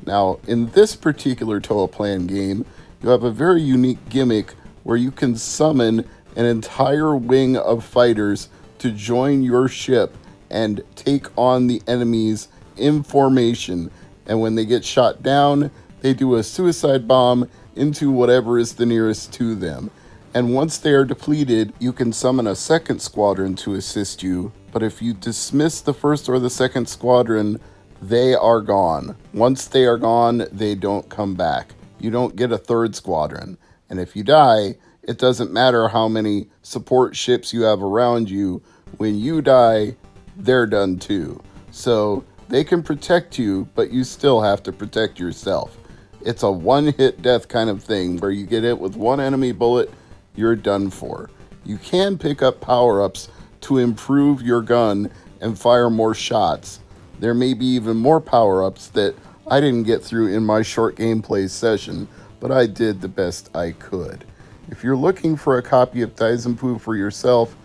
Now, in this particular Toaplan game, you have a very unique gimmick where you can summon an entire wing of fighters to join your ship and take on the enemies in formation. And when they get shot down, they do a suicide bomb into whatever is the nearest to them. And once they are depleted, you can summon a second squadron to assist you. But if you dismiss the first or the second squadron, they are gone. Once they are gone, they don't come back. You don't get a third squadron. And if you die, it doesn't matter how many support ships you have around you. When you die, they're done too. So they can protect you, but you still have to protect yourself. It's a one-hit death kind of thing where you get hit with one enemy bullet, you're done for. You can pick up power-ups to improve your gun and fire more shots. There may be even more power-ups that I didn't get through in my short gameplay session, but I did the best I could. If you're looking for a copy of Daizenpu for yourself,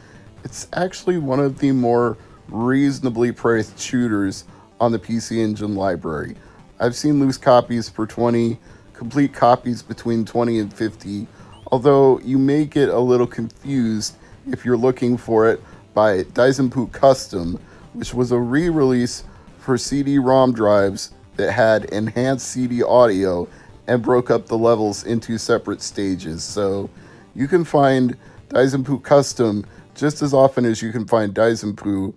it's actually one of the more reasonably priced shooters on the PC Engine library. I've seen loose copies for $20, complete copies between $20 and $50, although you may get a little confused if you're looking for it by Daizenpu Custom, which was a re-release for CD-ROM drives that had enhanced CD audio and broke up the levels into separate stages. So you can find Daizenpu Custom just as often as you can find Daizenpu,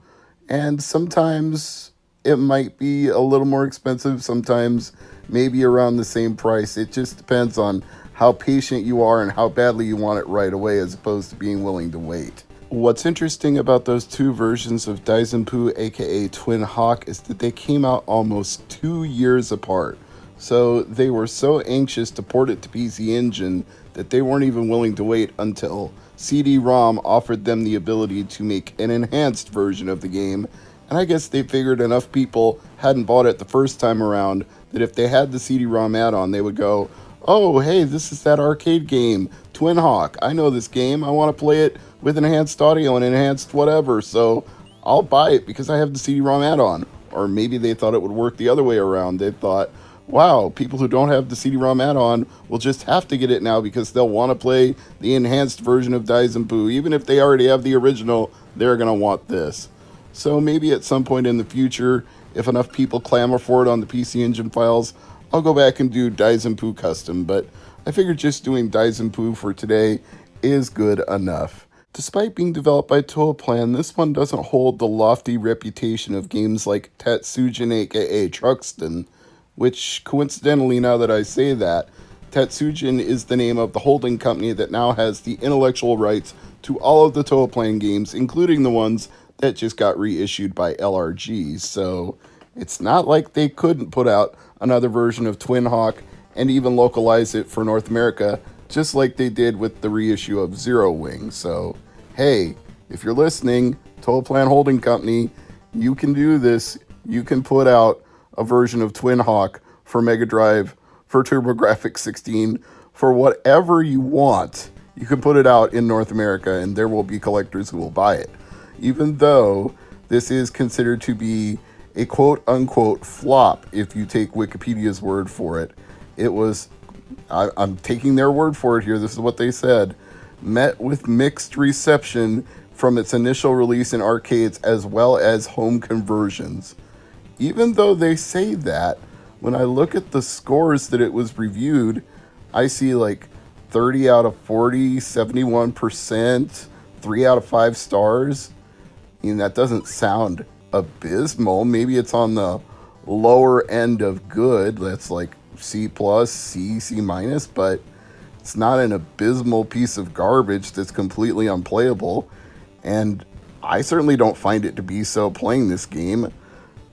and sometimes it might be a little more expensive, sometimes maybe around the same price. It just depends on how patient you are and how badly you want it right away as opposed to being willing to wait. What's interesting about those two versions of Daizenpu, aka Twin Hawk, is that they came out almost 2 years apart. So they were so anxious to port it to PC Engine that they weren't even willing to wait until CD-ROM offered them the ability to make an enhanced version of the game. And I guess they figured enough people hadn't bought it the first time around that if they had the CD-ROM add-on, they would go, oh, hey, this is that arcade game, Twin Hawk. I know this game. I want to play it with enhanced audio and enhanced whatever, so I'll buy it because I have the CD-ROM add-on. Or maybe they thought it would work the other way around. They thought, wow, people who don't have the CD-ROM add-on will just have to get it now because they'll want to play the enhanced version of Daizenpu. Even if they already have the original, they're going to want this. So maybe at some point in the future, if enough people clamor for it on the PC Engine Files, I'll go back and do Daizenpu Custom, but I figured just doing Daizenpu for today is good enough. Despite being developed by Toaplan, this one doesn't hold the lofty reputation of games like Tatsujin aka Truxton, which coincidentally, now that I say that, Tatsujin is the name of the holding company that now has the intellectual rights to all of the Toaplan games, including the ones that just got reissued by LRG. So it's not like they couldn't put out another version of Twin Hawk and even localize it for North America, just like they did with the reissue of Zero Wing. So hey, if you're listening, Toaplan Holding Company, You can do this. You can put out a version of Twin Hawk for Mega Drive, for TurboGrafx 16, for whatever you want. You can put it out in North America, and there will be collectors who will buy it. Even though this is considered to be a quote-unquote flop, if you take Wikipedia's word for it. It was, I'm taking their word for it here, this is what they said, met with mixed reception from its initial release in arcades as well as home conversions. Even though they say that, when I look at the scores that it was reviewed, I see like 30 out of 40, 71%, 3 out of 5 stars. I mean, that doesn't sound abysmal. Maybe it's on the lower end of good. That's like C plus, C minus, but it's not an abysmal piece of garbage that's completely unplayable. And I certainly don't find it to be so playing this game.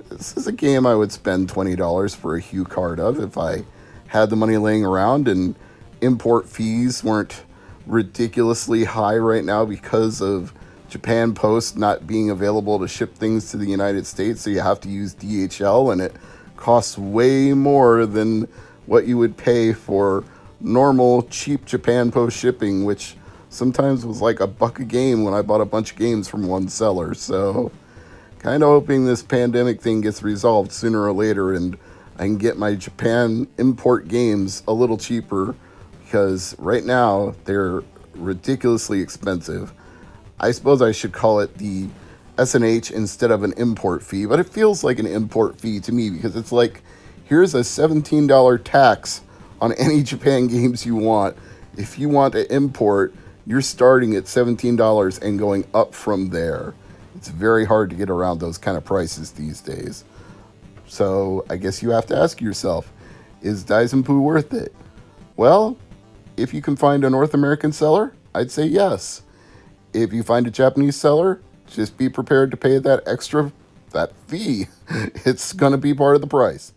This is a game I would spend $20 for a Hue card of if I had the money laying around, and import fees weren't ridiculously high right now because of Japan Post not being available to ship things to the United States, so you have to use DHL, and it costs way more than what you would pay for normal cheap Japan Post shipping, which sometimes was like $1 a game when I bought a bunch of games from one seller. So kind of hoping this pandemic thing gets resolved sooner or later and I can get my Japan import games a little cheaper, because right now they're ridiculously expensive. I suppose I should call it the S&H instead of an import fee, but it feels like an import fee to me because it's like, here's a $17 tax on any Japan games you want. If you want to import, you're starting at $17 and going up from there. It's very hard to get around those kind of prices these days. So I guess you have to ask yourself, is Daizenpu worth it? Well, if you can find a North American seller, I'd say yes. If you find a Japanese seller, just be prepared to pay that fee. It's going to be part of the price.